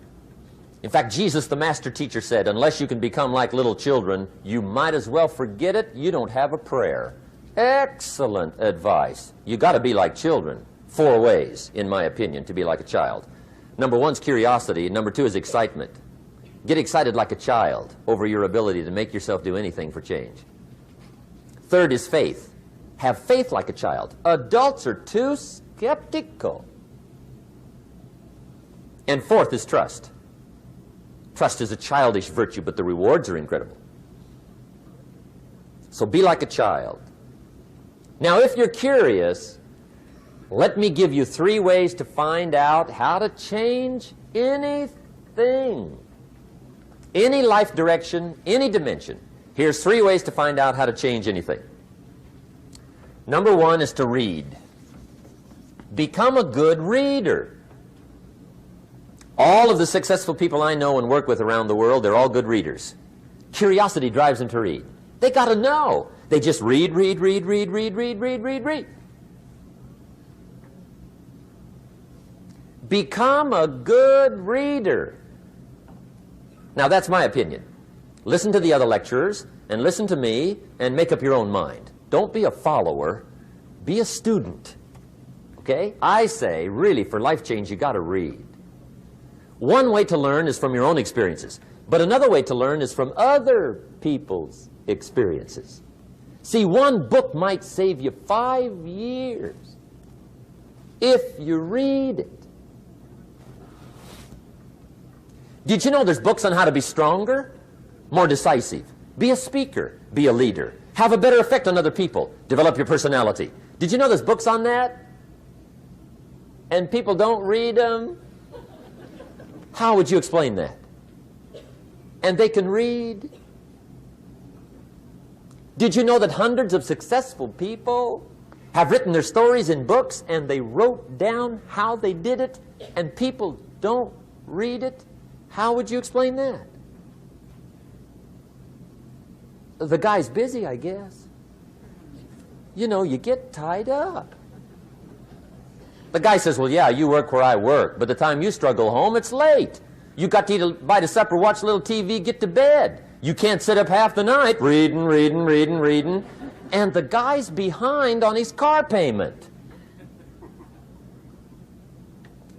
In fact, Jesus, the master teacher, said, unless you can become like little children, you might as well forget it. You don't have a prayer. Excellent advice. You got to be like children. 4 ways, in my opinion, to be like a child. Number 1 is curiosity. Number 2 is excitement. Get excited like a child over your ability to make yourself do anything for change. 3rd is faith. Have faith like a child. Adults are too skeptical. And 4th is trust. Trust is a childish virtue, but the rewards are incredible. So be like a child. Now, if you're curious, let me give you 3 ways to find out how to change anything. Any life direction, any dimension. Here's 3 ways to find out how to change anything. Number 1 is to read. Become a good reader. All of the successful people I know and work with around the world, they're all good readers. Curiosity drives them to read. They got to know. They just read. Become a good reader. Now, that's my opinion. Listen to the other lecturers and listen to me and make up your own mind. Don't be a follower. Be a student. Okay? I say, really, for life change, you got to read. One way to learn is from your own experiences, but another way to learn is from other people's experiences. See, one book might save you 5 years if you read it. Did you know there's books on how to be stronger, more decisive, be a speaker, be a leader, have a better effect on other people, develop your personality? Did you know there's books on that? And people don't read them? How would you explain that? And they can read. Did you know that hundreds of successful people have written their stories in books and they wrote down how they did it and people don't read it? How would you explain that? The guy's busy, I guess. You know, you get tied up. The guy says, well, yeah, you work where I work. By the time you struggle home, it's late. You got to eat a bite of supper, watch a little TV, get to bed. You can't sit up half the night reading. And the guy's behind on his car payment.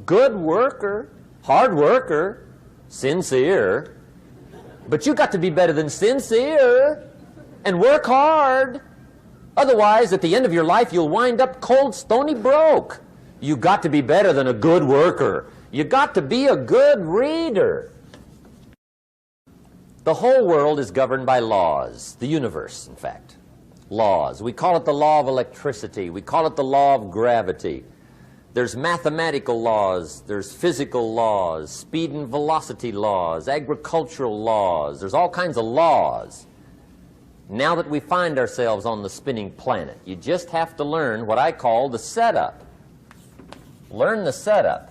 Good worker, hard worker, sincere. But you got to be better than sincere and work hard. Otherwise, at the end of your life, you'll wind up cold, stony broke. You got to be better than a good worker. You got to be a good reader. The whole world is governed by laws. The universe, in fact. Laws. We call it the law of electricity. We call it the law of gravity. There's mathematical laws. There's physical laws. Speed and velocity laws. Agricultural laws. There's all kinds of laws. Now that we find ourselves on the spinning planet, you just have to learn what I call the setup. Learn the setup.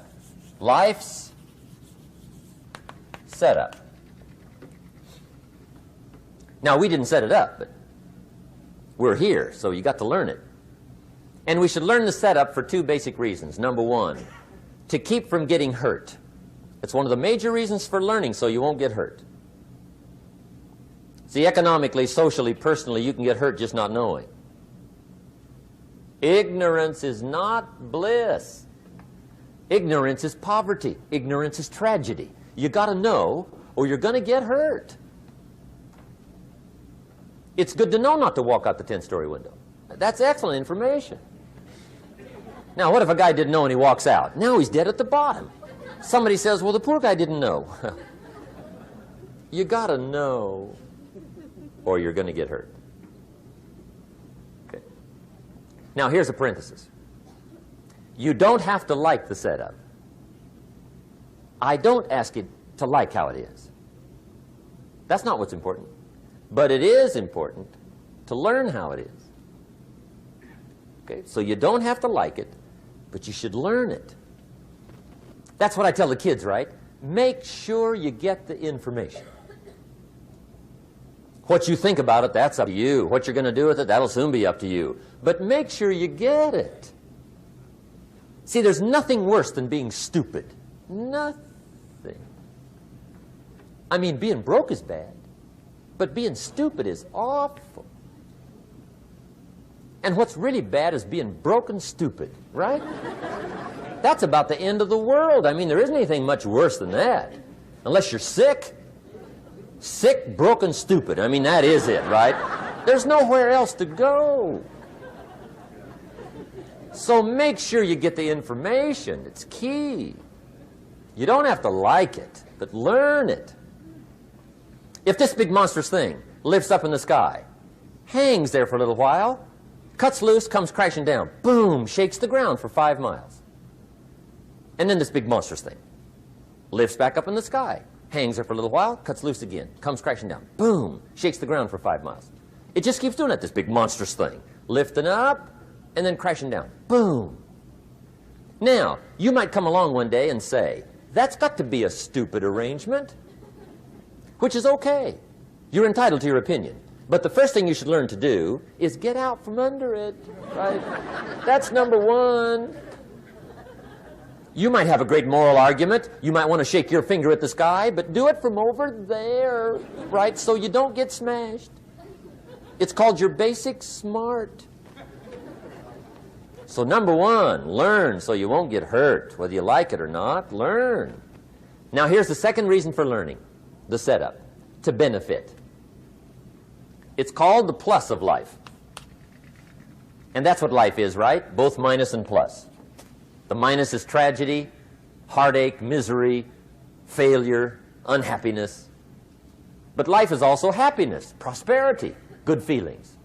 Life's setup. Now, we didn't set it up, but we're here, so you got to learn it. And we should learn the setup for 2 basic reasons. Number 1, to keep from getting hurt. It's one of the major reasons for learning, so you won't get hurt. See, economically, socially, personally, you can get hurt just not knowing. Ignorance is not bliss. Ignorance is poverty. Ignorance is tragedy. You got to know, or you're going to get hurt. It's good to know not to walk out the 10-story window. That's excellent information. Now, what if a guy didn't know and he walks out? Now he's dead at the bottom. Somebody says, well, the poor guy didn't know. You got to know, or you're going to get hurt. Okay. Now, here's a parenthesis. You don't have to like the setup. I don't ask you to like how it is. That's not what's important. But it is important to learn how it is. Okay? So you don't have to like it, but you should learn it. That's what I tell the kids, right? Make sure you get the information. What you think about it, that's up to you. What you're going to do with it, that'll soon be up to you. But make sure you get it. See, there's nothing worse than being stupid. Nothing. I mean, being broke is bad, but being stupid is awful. And what's really bad is being broke and stupid, right? That's about the end of the world. I mean, there isn't anything much worse than that. Unless you're sick. Sick, broken, stupid. I mean, that is it, right? There's nowhere else to go. So make sure you get the information. It's key. You don't have to like it, but learn it. If this big monstrous thing lifts up in the sky, hangs there for a little while, cuts loose, comes crashing down, boom, shakes the ground for 5 miles. And then this big monstrous thing lifts back up in the sky, hangs there for a little while, cuts loose again, comes crashing down, boom, shakes the ground for 5 miles. It just keeps doing it, this big monstrous thing, lifting up and then crashing down, boom. Now, you might come along one day and say, that's got to be a stupid arrangement, which is okay. You're entitled to your opinion. But the first thing you should learn to do is get out from under it, right? That's number one. You might have a great moral argument. You might want to shake your finger at the sky, but do it from over there, right, so you don't get smashed. It's called your basic smart. So number one, learn so you won't get hurt. Whether you like it or not, learn. Now here's the second reason for learning, the setup, to benefit. It's called the plus of life. And that's what life is, right? Both minus and plus. The minus is tragedy, heartache, misery, failure, unhappiness. But life is also happiness, prosperity, good feelings.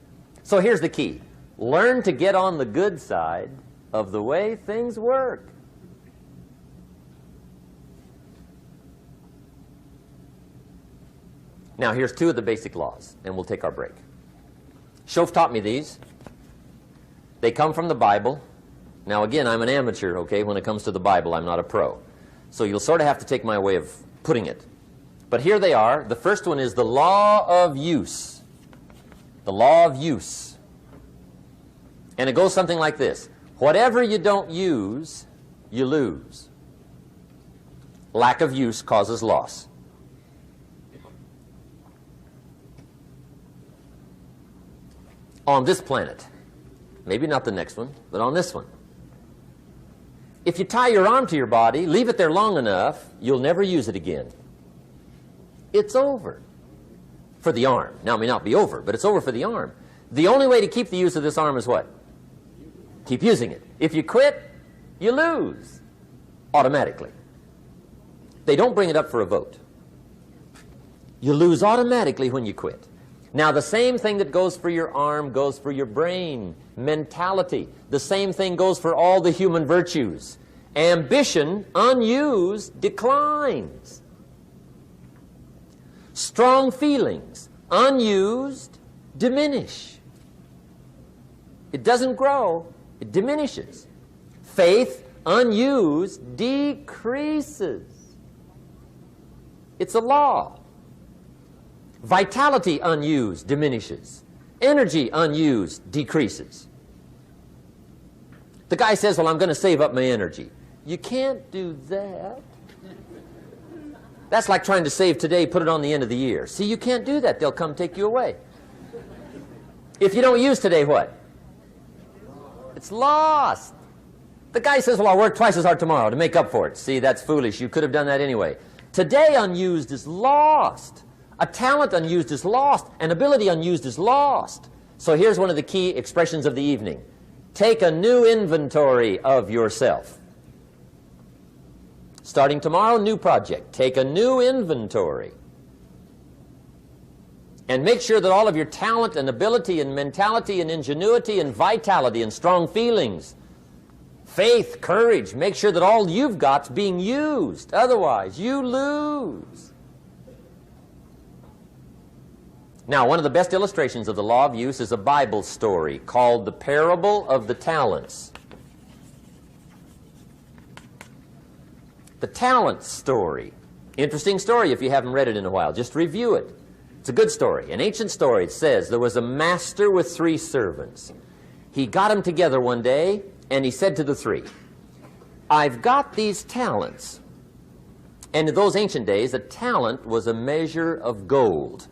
So here's the key. Learn to get on the good side of the way things work. Now, here's 2 of the basic laws, and we'll take our break. Shoaff taught me these. They come from the Bible. Now, again, I'm an amateur, okay? When it comes to the Bible, I'm not a pro. So you'll sort of have to take my way of putting it. But here they are. The first one is the law of use. The law of use. And it goes something like this. Whatever you don't use, you lose. Lack of use causes loss. On this planet, maybe not the next one, but on this one, if you tie your arm to your body, leave it there long enough, you'll never use it again. It's over for the arm. Now, it may not be over, but it's over for the arm. The only way to keep the use of this arm is what? Keep using it. If you quit, you lose automatically. They don't bring it up for a vote. You lose automatically when you quit. Now, the same thing that goes for your arm goes for your brain, mentality. The same thing goes for all the human virtues. Ambition, unused, declines. Strong feelings, unused, diminish. It doesn't grow, it diminishes. Faith, unused, decreases. It's a law. Vitality unused diminishes. Energy unused decreases. The guy says, well, I'm going to save up my energy. You can't do that. That's like trying to save today, put it on the end of the year. See, you can't do that. They'll come take you away. If you don't use today, what? It's lost. The guy says, well, I'll work twice as hard tomorrow to make up for it. See, that's foolish. You could have done that anyway. Today unused is lost. A talent unused is lost. An ability unused is lost. So here's one of the key expressions of the evening. Take a new inventory of yourself. Starting tomorrow, new project. Take a new inventory. And make sure that all of your talent and ability and mentality and ingenuity and vitality and strong feelings, faith, courage, make sure that all you've got's being used. Otherwise, you lose. Now, one of the best illustrations of the law of use is a Bible story called The Parable of the Talents. The talent story. Interesting story if you haven't read it in a while. Just review it. It's a good story. An ancient story. It says there was a master with 3 servants. He got them together one day and he said to the 3, I've got these talents. And in those ancient days, a talent was a measure of gold.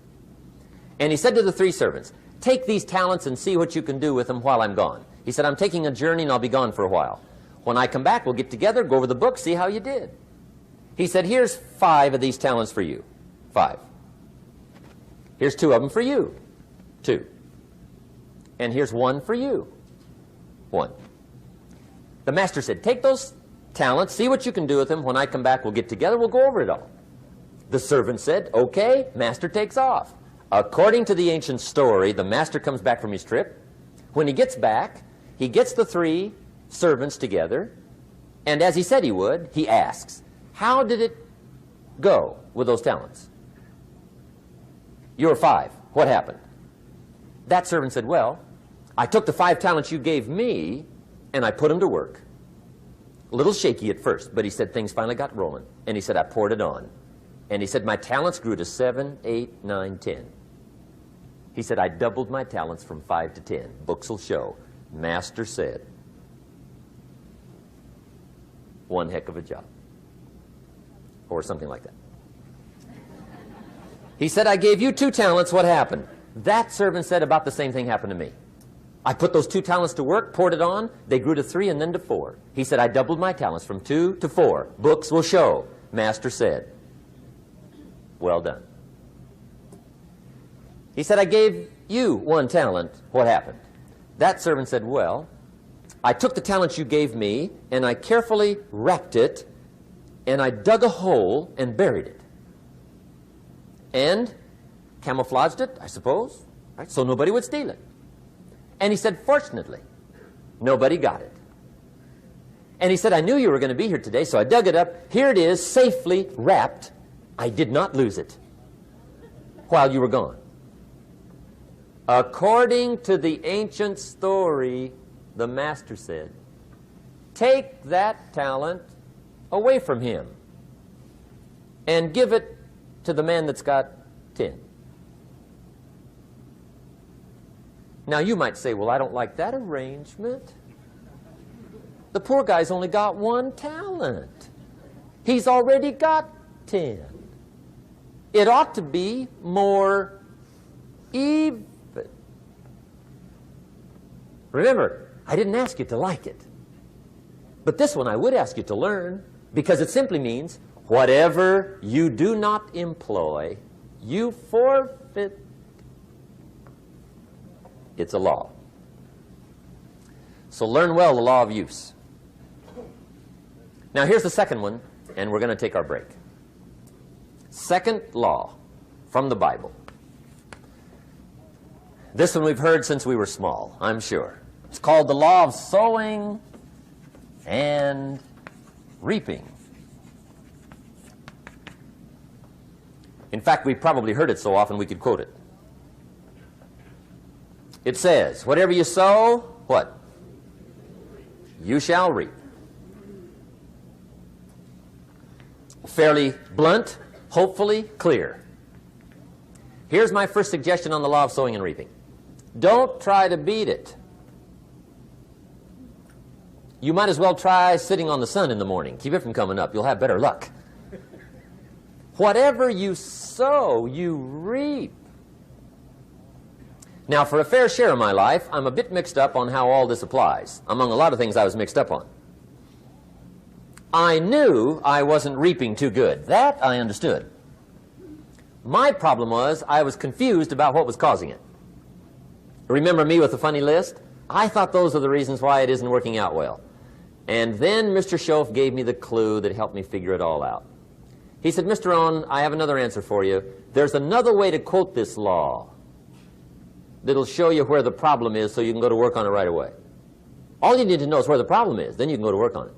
And he said to the 3 servants, take these talents and see what you can do with them while I'm gone. He said, I'm taking a journey and I'll be gone for a while. When I come back, we'll get together, go over the book, see how you did. He said, here's 5 of these talents for you. 5. Here's 2 of them for you. 2. And here's 1 for you. 1. The master said, take those talents, see what you can do with them. When I come back, we'll get together, we'll go over it all. The servant said, okay, master takes off. According to the ancient story, the master comes back from his trip. When he gets back, he gets the 3 servants together, and as he said he would, he asks, how did it go with those talents? You were 5. What happened? That servant said, well, I took the 5 talents you gave me, and I put them to work. A little shaky at first, but he said things finally got rolling. And he said, I poured it on. And he said, my talents grew to 7, 8, 9, 10. He said, I doubled my talents from 5 to 10. Books will show. Master said, one heck of a job. Or something like that. He said, I gave you 2 talents. What happened? That servant said about the same thing happened to me. I put those 2 talents to work, poured it on. They grew to 3 and then to 4. He said, I doubled my talents from 2 to 4. Books will show. Master said, well done. He said, I gave you 1 talent. What happened? That servant said, well, I took the talents you gave me, and I carefully wrapped it, and I dug a hole and buried it. And camouflaged it, I suppose, right, so nobody would steal it. And he said, fortunately, nobody got it. And he said, I knew you were going to be here today, so I dug it up. Here it is, safely wrapped. I did not lose it while you were gone. According to the ancient story, the master said, take that talent away from him and give it to the man that's got 10. Now you might say, well, I don't like that arrangement. The poor guy's only got 1 talent. He's already got 10. It ought to be more even. Remember, I didn't ask you to like it. But this one I would ask you to learn, because it simply means whatever you do not employ, you forfeit. It's a law. So learn well the law of use. Now here's the second one, and we're going to take our break. Second law from the Bible. This one we've heard since we were small, I'm sure. It's called the law of sowing and reaping. In fact, we've probably heard it so often we could quote it. It says, whatever you sow, what? You shall reap. Fairly blunt, hopefully clear. Here's my first suggestion on the law of sowing and reaping. Don't try to beat it. You might as well try sitting on the sun in the morning. Keep it from coming up. You'll have better luck. Whatever you sow, you reap. Now, for a fair share of my life, I'm a bit mixed up on how all this applies. Among a lot of things I was mixed up on. I knew I wasn't reaping too good. That I understood. My problem was I was confused about what was causing it. Remember me with the funny list? I thought those are the reasons why it isn't working out well. And then Mr. Schoaf gave me the clue that helped me figure it all out. He said, Mr. Owen, I have another answer for you. There's another way to quote this law that'll show you where the problem is so you can go to work on it right away. All you need to know is where the problem is. Then you can go to work on it.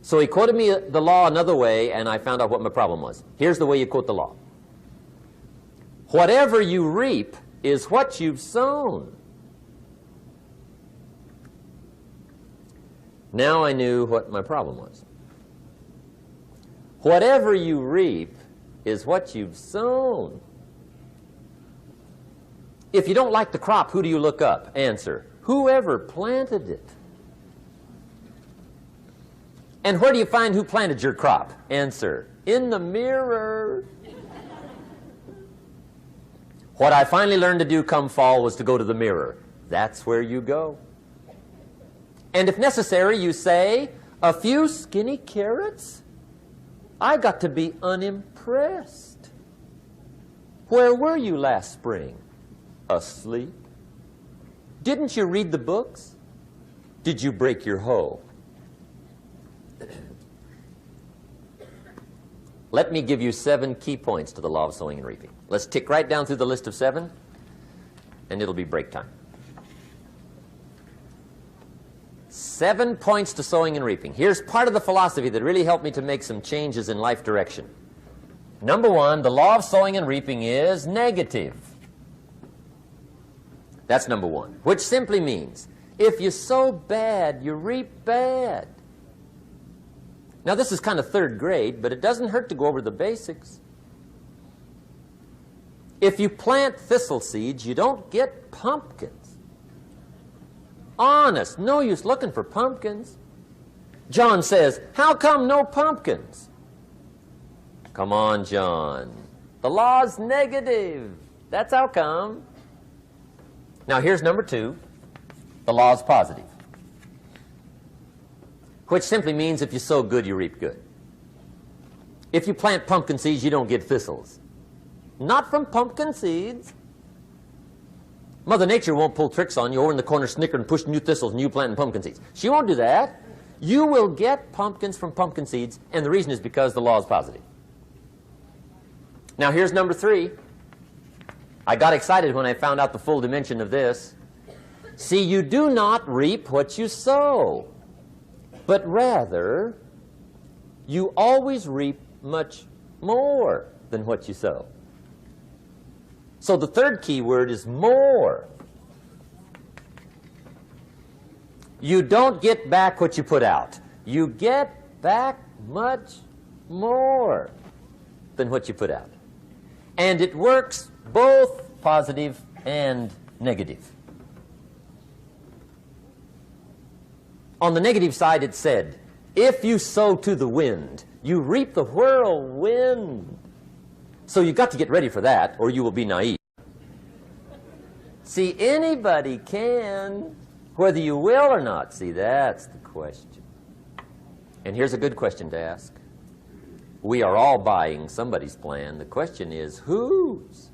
So he quoted me the law another way, and I found out what my problem was. Here's the way you quote the law. Whatever you reap is what you've sown. Now I knew what my problem was. Whatever you reap is what you've sown. If you don't like the crop, who do you look up? Answer, whoever planted it. And where do you find who planted your crop? Answer, in the mirror. What I finally learned to do come fall was to go to the mirror. That's where you go. And if necessary, you say, a few skinny carrots? I got to be unimpressed. Where were you last spring? Asleep. Didn't you read the books? Did you break your hoe? Let me give you 7 key points to the law of sowing and reaping. Let's tick right down through the list of 7, and it'll be break time. 7 points to sowing and reaping. Here's part of the philosophy that really helped me to make some changes in life direction. Number 1, the law of sowing and reaping is negative. That's number 1, which simply means if you sow bad, you reap bad. Now, this is kind of 3rd grade, but it doesn't hurt to go over the basics. If you plant thistle seeds, you don't get pumpkins. Honest, no use looking for pumpkins. John says, how come no pumpkins? Come on, John. The law's negative. That's how come. Now, here's number 2. The law's positive, which simply means if you sow good, you reap good. If you plant pumpkin seeds, you don't get thistles. Not from pumpkin seeds. Mother Nature won't pull tricks on you over in the corner snickering and pushing new thistles and you planting pumpkin seeds. She won't do that. You will get pumpkins from pumpkin seeds, and the reason is because the law is positive. Now, here's number 3. I got excited when I found out the full dimension of this. See, you do not reap what you sow, but rather you always reap much more than what you sow. So the 3rd key word is more. You don't get back what you put out. You get back much more than what you put out. And it works both positive and negative. On the negative side, it said, if you sow to the wind, you reap the whirlwind. So you've got to get ready for that, or you will be naive. See, anybody can, whether you will or not. See, that's the question. And here's a good question to ask. We are all buying somebody's plan. The question is, whose?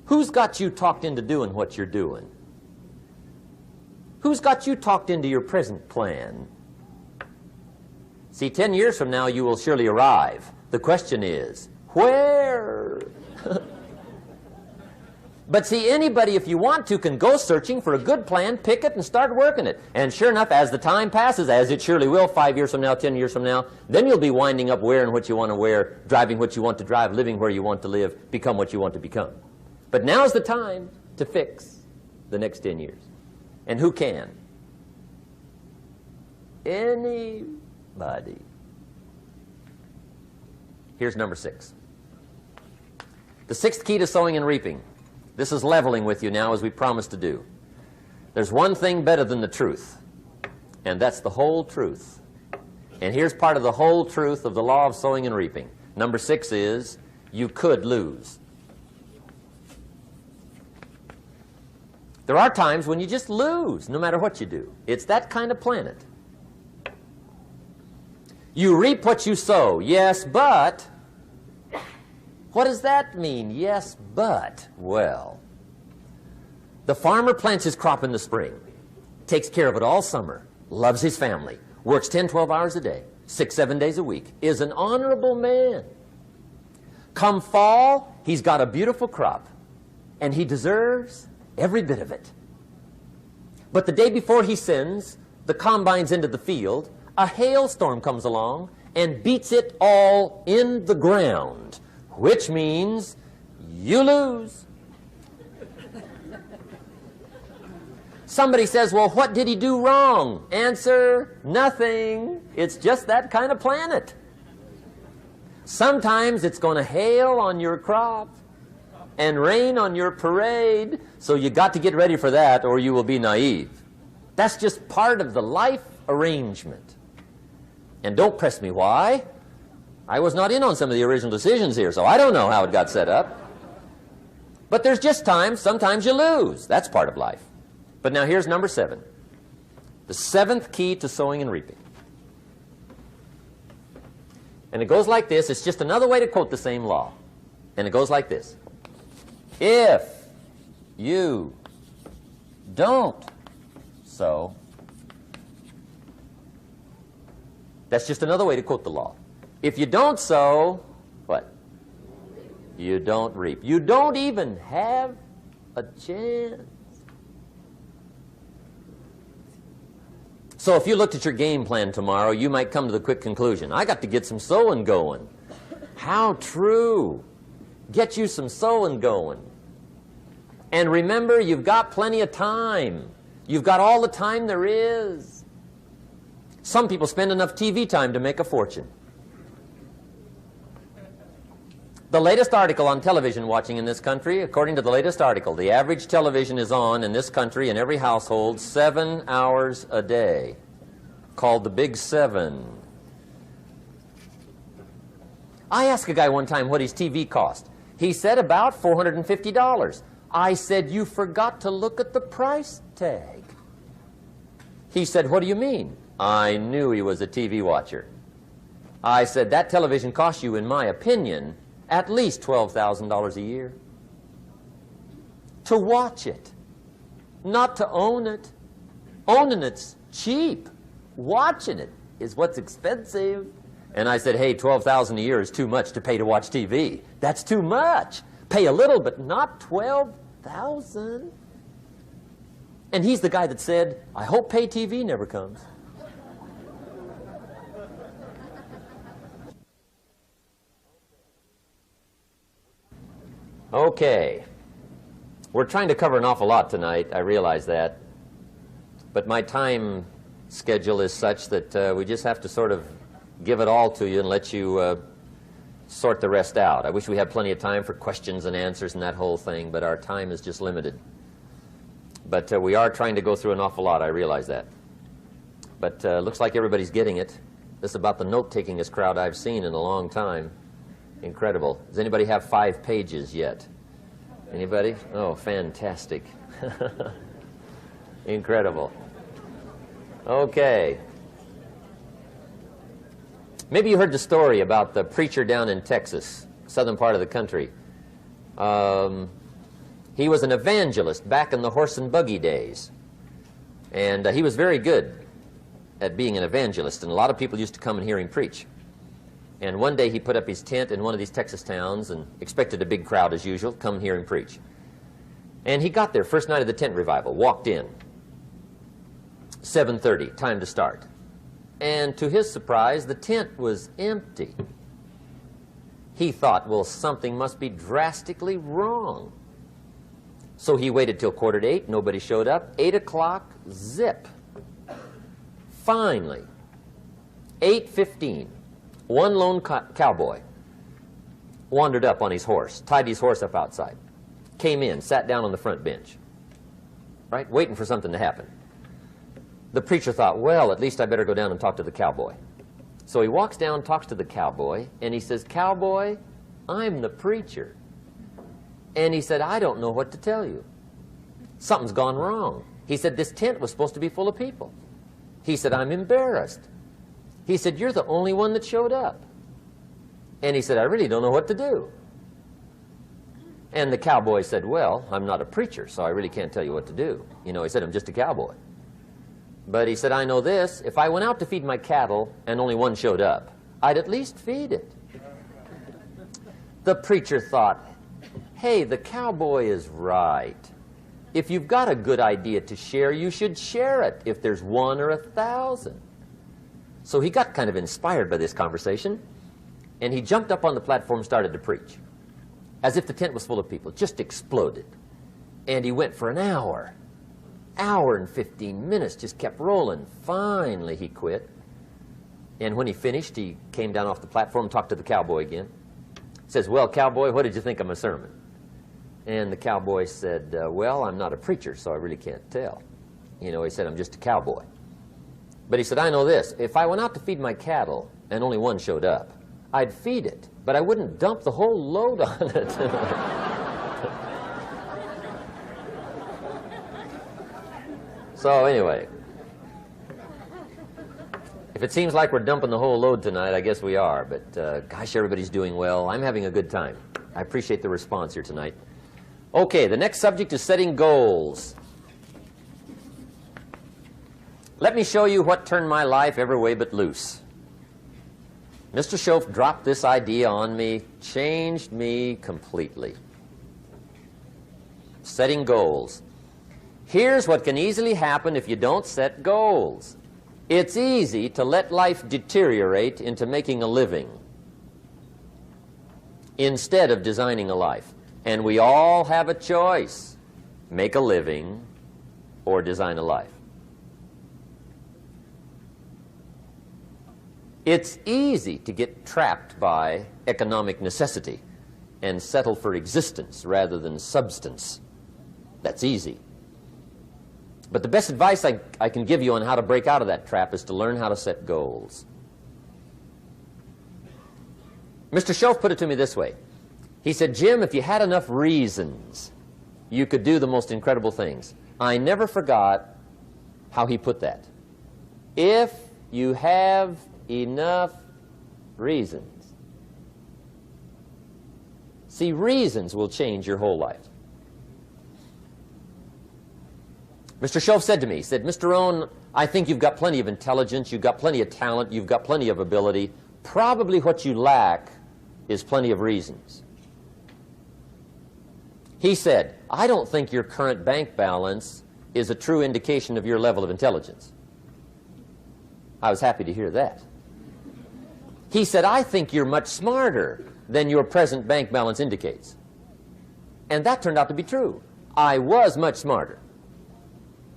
Who's got you talked into doing what you're doing? Who's got you talked into your present plan? See, 10 years from now, you will surely arrive. The question is, where? But see, anybody, if you want to, can go searching for a good plan, pick it, and start working it. And sure enough, as the time passes, as it surely will 5 years from now, 10 years from now, then you'll be winding up wearing what you want to wear, driving what you want to drive, living where you want to live, become what you want to become. But now's the time to fix the next 10 years. And who can? Anybody. Here's number 6. The 6th key to sowing and reaping. This is leveling with you now, as we promised to do. There's one thing better than the truth, and that's the whole truth. And here's part of the whole truth of the law of sowing and reaping. Number 6 is, you could lose. There are times when you just lose, no matter what you do. It's that kind of planet. You reap what you sow. Yes, but... What does that mean? Yes, but... Well, the farmer plants his crop in the spring, takes care of it all summer, loves his family, works 10, 12 hours a day, 6, 7 days a week, is an honorable man. Come fall, he's got a beautiful crop, and he deserves every bit of it. But the day before he sends the combines into the field, a hailstorm comes along and beats it all in the ground, which means you lose. Somebody says, well, what did he do wrong? Answer, nothing. It's just that kind of planet. Sometimes it's going to hail on your crop and rain on your parade, so you got to get ready for that or you will be naive. That's just part of the life arrangement. And don't press me why. I was not in on some of the original decisions here, so I don't know how it got set up. But there's just times, sometimes you lose. That's part of life. But now here's number 7. The 7th key to sowing and reaping. And it goes like this. It's just another way to quote the same law. And it goes like this. If you don't sow, that's just another way to quote the law. If you don't sow, what? You don't reap. You don't even have a chance. So if you looked at your game plan tomorrow, you might come to the quick conclusion, I got to get some sowing going. How true. Get you some sowing going. And remember, you've got plenty of time. You've got all the time there is. Some people spend enough TV time to make a fortune. The latest article on television watching in this country, according to the latest article, the average television is on in this country in every household 7 hours a day, called the Big 7. I asked a guy one time what his TV cost. He said about $450. I said, you forgot to look at the price tag. He said, what do you mean? I knew he was a TV watcher. I said, that television costs you, in my opinion, at least $12,000 a year. To watch it, not to own it. Owning it's cheap. Watching it is what's expensive. And I said, hey, $12,000 a year is too much to pay to watch TV. That's too much. Pay a little, but not $12,000. And he's the guy that said, I hope pay TV never comes. Okay. We're trying to cover an awful lot tonight. I realize that. But my time schedule is such that we just have to sort of give it all to you and let you sort the rest out. I wish we had plenty of time for questions and answers and that whole thing, but our time is just limited. But we are trying to go through an awful lot. I realize that. But looks like everybody's getting it. This is about the note-takingest crowd I've seen in a long time. Incredible. Does anybody have 5 pages yet? Anybody? Oh, fantastic. Incredible. Okay. Maybe you heard the story about the preacher down in Texas, southern part of the country. He was an evangelist back in the horse and buggy days. And he was very good at being an evangelist, and a lot of people used to come and hear him preach. And one day he put up his tent in one of these Texas towns and expected a big crowd as usual, come and hear him preach. And he got there, first night of the tent revival, walked in. 7:30, time to start. And to his surprise, the tent was empty. He thought, well, something must be drastically wrong. So he waited till 7:45, nobody showed up. 8 o'clock, zip. Finally, 8:15. One lone cowboy wandered up on his horse, tied his horse up outside, came in, sat down on the front bench, right, waiting for something to happen. The preacher thought, well, at least I better go down and talk to the cowboy. So he walks down, talks to the cowboy, and he says, cowboy, I'm the preacher. And he said, I don't know what to tell you. Something's gone wrong. He said, this tent was supposed to be full of people. He said, I'm embarrassed. He said, you're the only one that showed up. And he said, I really don't know what to do. And the cowboy said, well, I'm not a preacher, so I really can't tell you what to do. You know, he said, I'm just a cowboy. But he said, I know this, if I went out to feed my cattle and only one showed up, I'd at least feed it. The preacher thought, hey, the cowboy is right. If you've got a good idea to share, you should share it, if there's 1 or 1,000. So he got kind of inspired by this conversation, and he jumped up on the platform and started to preach, as if the tent was full of people, just exploded. And he went for an hour and 15 minutes, just kept rolling. Finally, he quit. And when he finished, he came down off the platform, talked to the cowboy again. Says, well, cowboy, what did you think of my sermon? And the cowboy said, well, I'm not a preacher, so I really can't tell. You know, he said, I'm just a cowboy. But he said, I know this. If I went out to feed my cattle and only one showed up, I'd feed it, but I wouldn't dump the whole load on it. So anyway, if it seems like we're dumping the whole load tonight, I guess we are. But gosh, everybody's doing well. I'm having a good time. I appreciate the response here tonight. Okay, the next subject is setting goals. Let me show you what turned my life every way but loose. Mr. Shoaff dropped this idea on me, changed me completely. Setting goals. Here's what can easily happen if you don't set goals. It's easy to let life deteriorate into making a living instead of designing a life. And we all have a choice: make a living or design a life. It's easy to get trapped by economic necessity and settle for existence rather than substance. That's easy. But the best advice I can give you on how to break out of that trap is to learn how to set goals. Mr. Shoaff put it to me this way. He said, Jim, if you had enough reasons, you could do the most incredible things. I never forgot how he put that. If you have enough reasons. See, reasons will change your whole life. Mr. Shoaff said to me, he said, Mr. Rohn, I think you've got plenty of intelligence, you've got plenty of talent, you've got plenty of ability. Probably what you lack is plenty of reasons. He said, I don't think your current bank balance is a true indication of your level of intelligence. I was happy to hear that. He said, I think you're much smarter than your present bank balance indicates. And that turned out to be true. I was much smarter.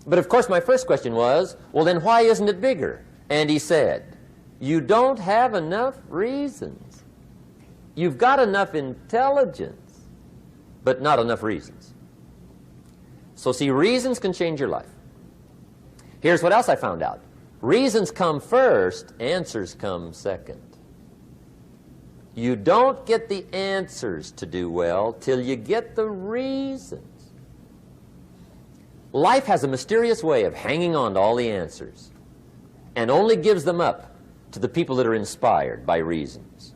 But of course my first question was, well then why isn't it bigger? And he said, you don't have enough reasons. You've got enough intelligence, but not enough reasons. So see, reasons can change your life. Here's what else I found out. Reasons come first, answers come second. You don't get the answers to do well till you get the reasons. Life has a mysterious way of hanging on to all the answers and only gives them up to the people that are inspired by reasons.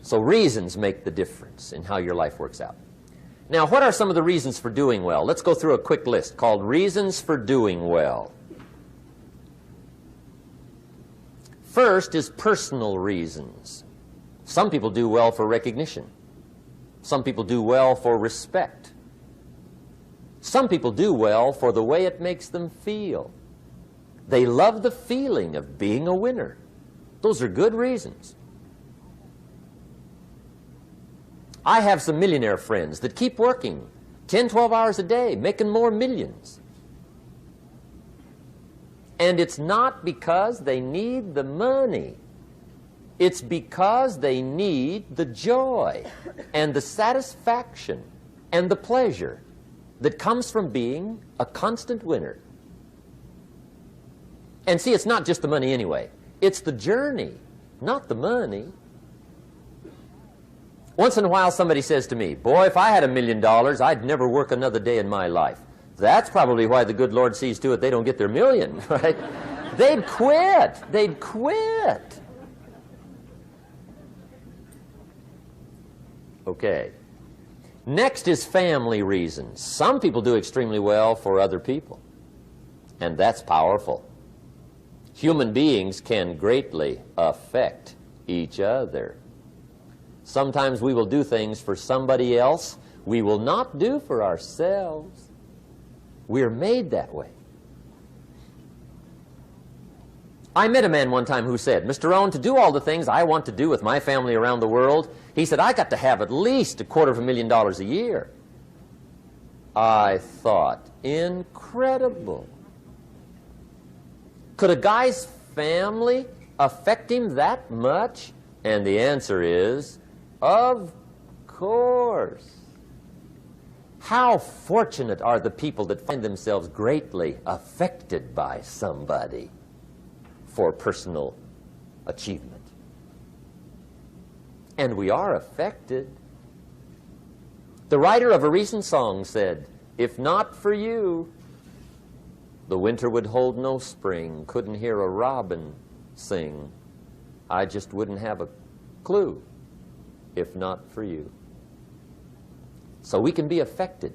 So reasons make the difference in how your life works out. Now, what are some of the reasons for doing well? Let's go through a quick list called Reasons for Doing Well. First is personal reasons. Some people do well for recognition. Some people do well for respect. Some people do well for the way it makes them feel. They love the feeling of being a winner. Those are good reasons. I have some millionaire friends that keep working 10, 12 hours a day, making more millions. And it's not because they need the money. It's because they need the joy and the satisfaction and the pleasure that comes from being a constant winner. And see, it's not just the money anyway. It's the journey, not the money. Once in a while somebody says to me, boy, if I had $1 million, I'd never work another day in my life. That's probably why the good Lord sees to it they don't get their million, right? They'd quit. They'd quit. Okay. Next is family reasons. Some people do extremely well for other people, and that's powerful. Human beings can greatly affect each other. Sometimes we will do things for somebody else we will not do for ourselves. We're made that way. I met a man one time who said, Mr. Rohn, to do all the things I want to do with my family around the world, he said, I got to have at least $250,000 a year. I thought, incredible. Could a guy's family affect him that much? And the answer is, of course. How fortunate are the people that find themselves greatly affected by somebody for personal achievement. And we are affected. The writer of a recent song said, "If not for you, the winter would hold no spring, couldn't hear a robin sing. I just wouldn't have a clue if not for you." So we can be affected.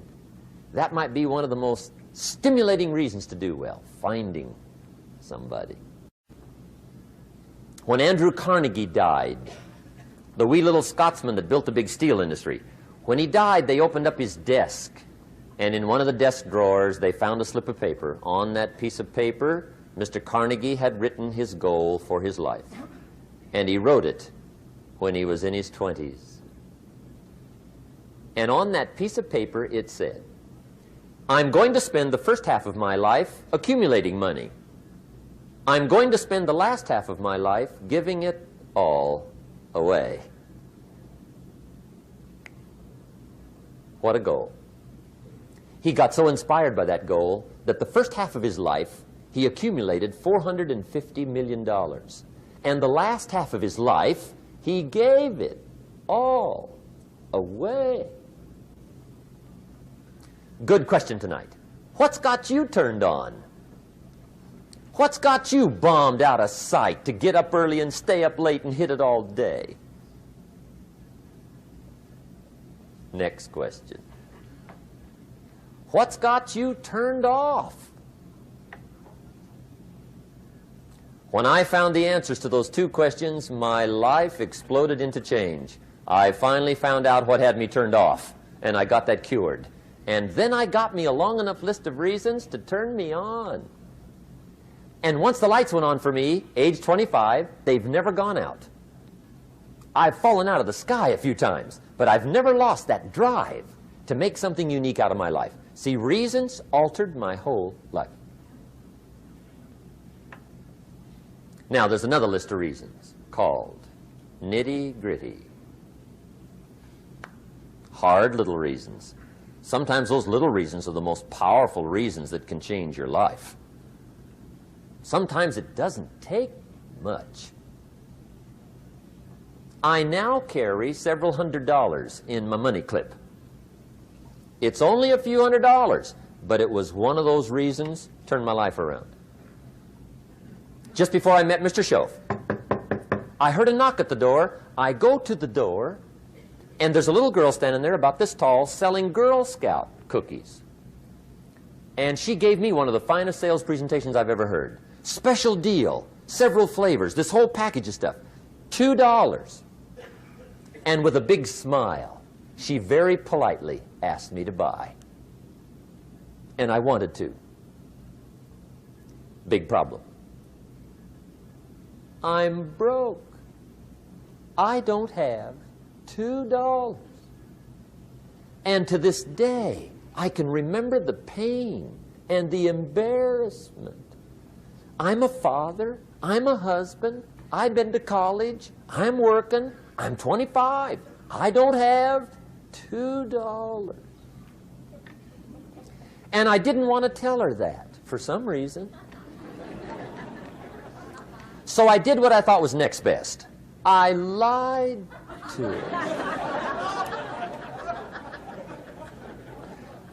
That might be one of the most stimulating reasons to do well, finding somebody. When Andrew Carnegie died, the wee little Scotsman that built the big steel industry, when he died, they opened up his desk, and in one of the desk drawers, they found a slip of paper. On that piece of paper, Mr. Carnegie had written his goal for his life, and he wrote it when he was in his 20s. And on that piece of paper, it said, "I'm going to spend the first half of my life accumulating money. I'm going to spend the last half of my life giving it all away." What a goal. He got so inspired by that goal that the first half of his life, he accumulated $450 million. And the last half of his life, he gave it all away. Good question tonight. What's got you turned on? What's got you bombed out of sight to get up early and stay up late and hit it all day? Next question. What's got you turned off? When I found the answers to those two questions, my life exploded into change. I finally found out what had me turned off, and I got that cured. And then I got me a long enough list of reasons to turn me on. And once the lights went on for me, age 25, they've never gone out. I've fallen out of the sky a few times, but I've never lost that drive to make something unique out of my life. See, reasons altered my whole life. Now, there's another list of reasons called nitty-gritty. Hard little reasons. Sometimes those little reasons are the most powerful reasons that can change your life. Sometimes it doesn't take much. I now carry several $100s in my money clip. It's only a few $100s, but it was one of those reasons turned my life around. Just before I met Mr. Shoaff, I heard a knock at the door. I go to the door, and there's a little girl standing there about this tall selling Girl Scout cookies. And she gave me one of the finest sales presentations I've ever heard. Special deal, several flavors, this whole package of stuff, $2. And with a big smile, she very politely asked me to buy. And I wanted to. Big problem. I'm broke. I don't have $2. And to this day, I can remember the pain and the embarrassment. I'm a father. I'm a husband. I've been to college. I'm working. I'm 25. I don't have $2. And I didn't want to tell her that for some reason. So I did what I thought was next best. I lied to her.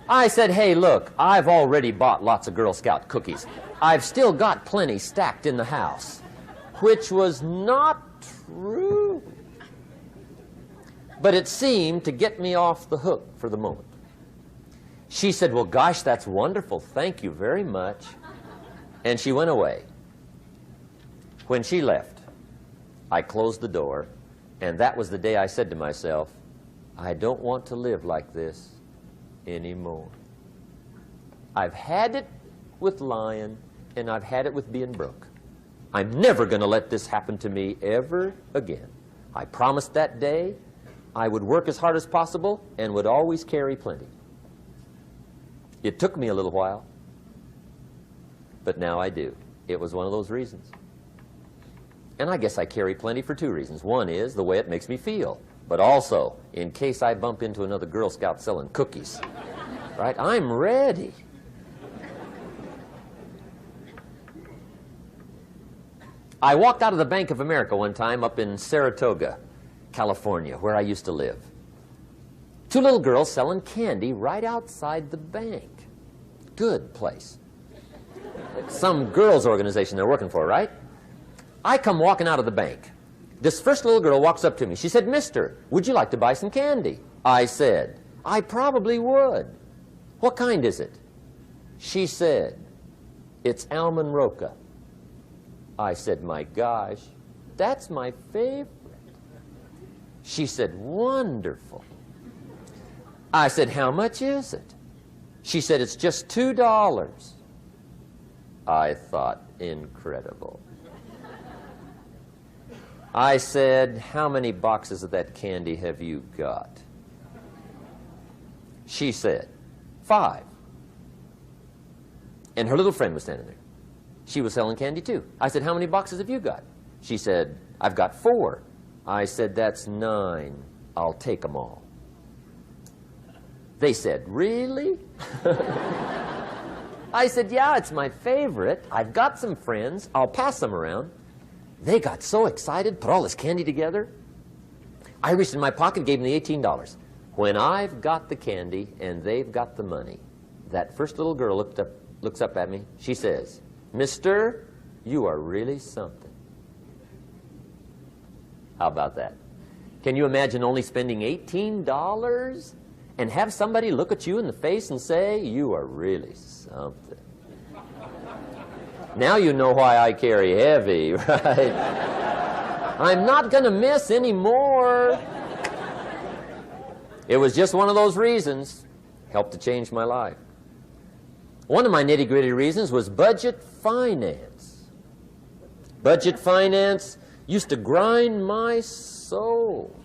I said, "Hey, look, I've already bought lots of Girl Scout cookies. I've still got plenty stacked in the house," which was not true. But it seemed to get me off the hook for the moment. She said, "Well, gosh, that's wonderful. Thank you very much." And she went away. When she left, I closed the door, and that was the day I said to myself, I don't want to live like this anymore. I've had it with lying, and I've had it with being broke. I'm never going to let this happen to me ever again. I promised that day I would work as hard as possible and would always carry plenty. It took me a little while, but now I do. It was one of those reasons. And I guess I carry plenty for two reasons. One is the way it makes me feel, but also in case I bump into another Girl Scout selling cookies. Right? I'm ready. I walked out of the Bank of America one time up in Saratoga, California, where I used to live. Two little girls selling candy right outside the bank. Good place. Some girls' organization they're working for, right? I come walking out of the bank. This first little girl walks up to me. She said, "Mister, would you like to buy some candy?" I said, "I probably would." "What kind is it?" She said, "It's almond roca." I said, "My gosh, that's my favorite." She said, "Wonderful." I said, "How much is it?" She said, "It's just $2. I thought, incredible. I said, "How many boxes of that candy have you got?" She said, 5. And her little friend was standing there. She was selling candy too. I said, "How many boxes have you got?" She said, "I've got 4. I said, "That's 9. I'll take them all." They said, "Really?" I said, "Yeah, it's my favorite. I've got some friends. I'll pass them around." They got so excited, put all this candy together. I reached in my pocket, gave them the $18. When I've got the candy and they've got the money, that first little girl looks up at me. She says, "Mister, you are really something." How about that? Can you imagine only spending $18 and have somebody look at you in the face and say, "You are really something"? Now you know why I carry heavy, right? I'm not going to miss anymore. It was just one of those reasons. Helped to change my life. One of my nitty-gritty reasons was budget finance. Budget finance used to grind my soul.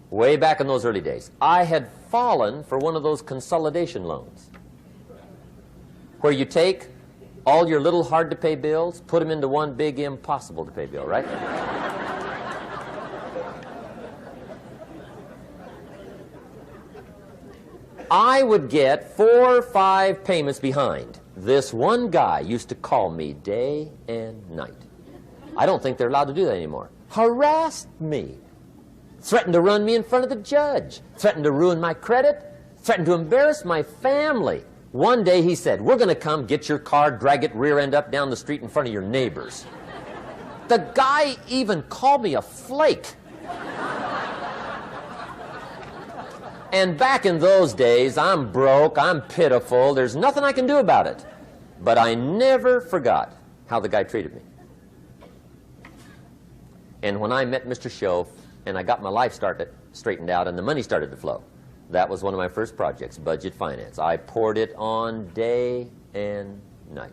Way back in those early days, I had fallen for one of those consolidation loans, where you take all your little hard-to-pay bills, put them into one big impossible-to-pay bill, right? I would get 4 or 5 payments behind. This one guy used to call me day and night. I don't think they're allowed to do that anymore. Harassed me. Threatened to run me in front of the judge. Threatened to ruin my credit. Threatened to embarrass my family. One day he said, "We're going to come get your car, drag it rear end up down the street in front of your neighbors." The guy even called me a flake. And back in those days, I'm broke, I'm pitiful, there's nothing I can do about it. But I never forgot how the guy treated me. And when I met Mr. Shoaff and I got my life straightened out and the money started to flow, that was one of my first projects, budget finance. I poured it on day and night.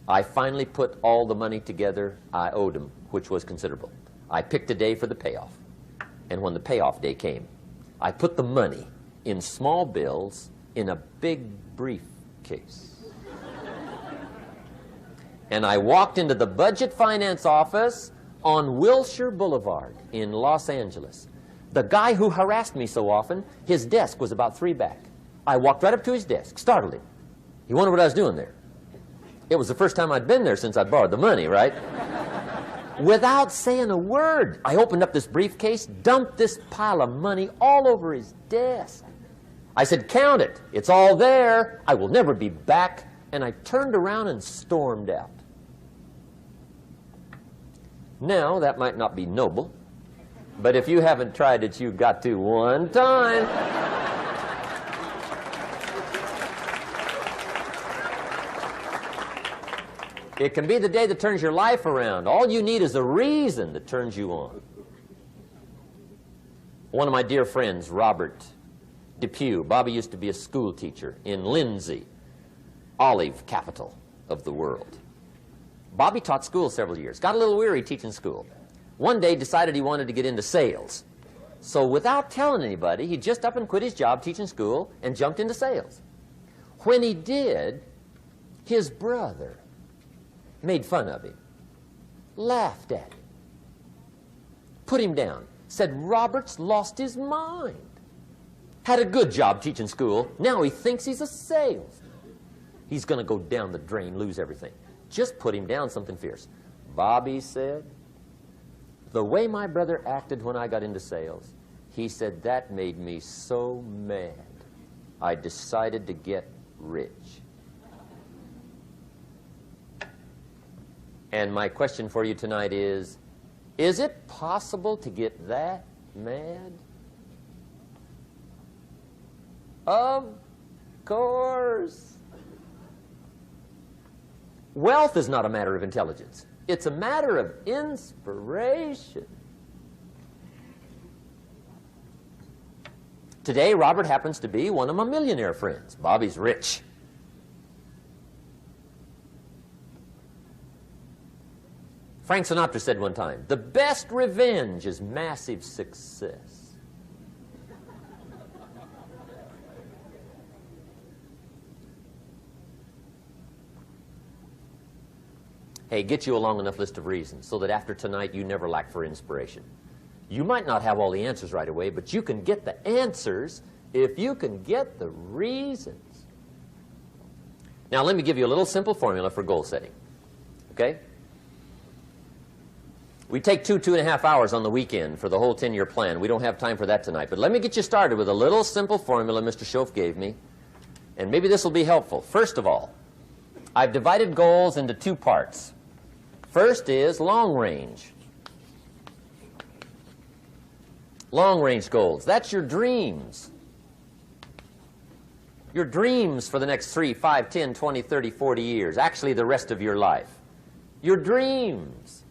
I finally put all the money together I owed him, which was considerable. I picked a day for the payoff. And when the payoff day came, I put the money in small bills in a big briefcase. And I walked into the budget finance office on Wilshire Boulevard in Los Angeles. The guy who harassed me so often, his desk was about 3 back. I walked right up to his desk, startled him. He wondered what I was doing there. It was the first time I'd been there since I borrowed the money, right? Without saying a word, I opened up this briefcase, dumped this pile of money all over his desk. I said, "Count it. It's all there. I will never be back." And I turned around and stormed out. Now, that might not be noble, but if you haven't tried it, you've got to one time. It can be the day that turns your life around. All you need is a reason that turns you on. One of my dear friends, Robert Depew, Bobby used to be a school teacher in Lindsay, olive capital of the world. Bobby taught school several years, got a little weary teaching school. One day decided he wanted to get into sales. So without telling anybody, he just up and quit his job teaching school and jumped into sales. When he did, His brother made fun of him, laughed at him, put him down, said Robert's lost his mind. Had a good job teaching school. Now he thinks he's a salesman. He's going to go down the drain, lose everything. Just put him down something fierce. Bobby said, the way my brother acted when I got into sales, he said, that made me so mad. I decided to get rich. And my question for you tonight is it possible to get that mad? Of course. Wealth is not a matter of intelligence. It's a matter of inspiration. Today, Robert happens to be one of my millionaire friends. Bobby's rich. Frank Sinatra said one time, the best revenge is massive success. Hey, get you a long enough list of reasons so that after tonight you never lack for inspiration. You might not have all the answers right away, but you can get the answers if you can get the reasons. Now, let me give you a little simple formula for goal setting. Okay? We take 2.5 hours on the weekend for the whole 10-year plan. We don't have time for that tonight. But let me get you started with a little simple formula Mr. Shoaff gave me. And maybe this will be helpful. First of all, I've divided goals into 2 parts. First is long range. Long range goals. That's your dreams. Your dreams for the next 3, 5, 10, 20, 30, 40 years. Actually, the rest of your life. Your dreams.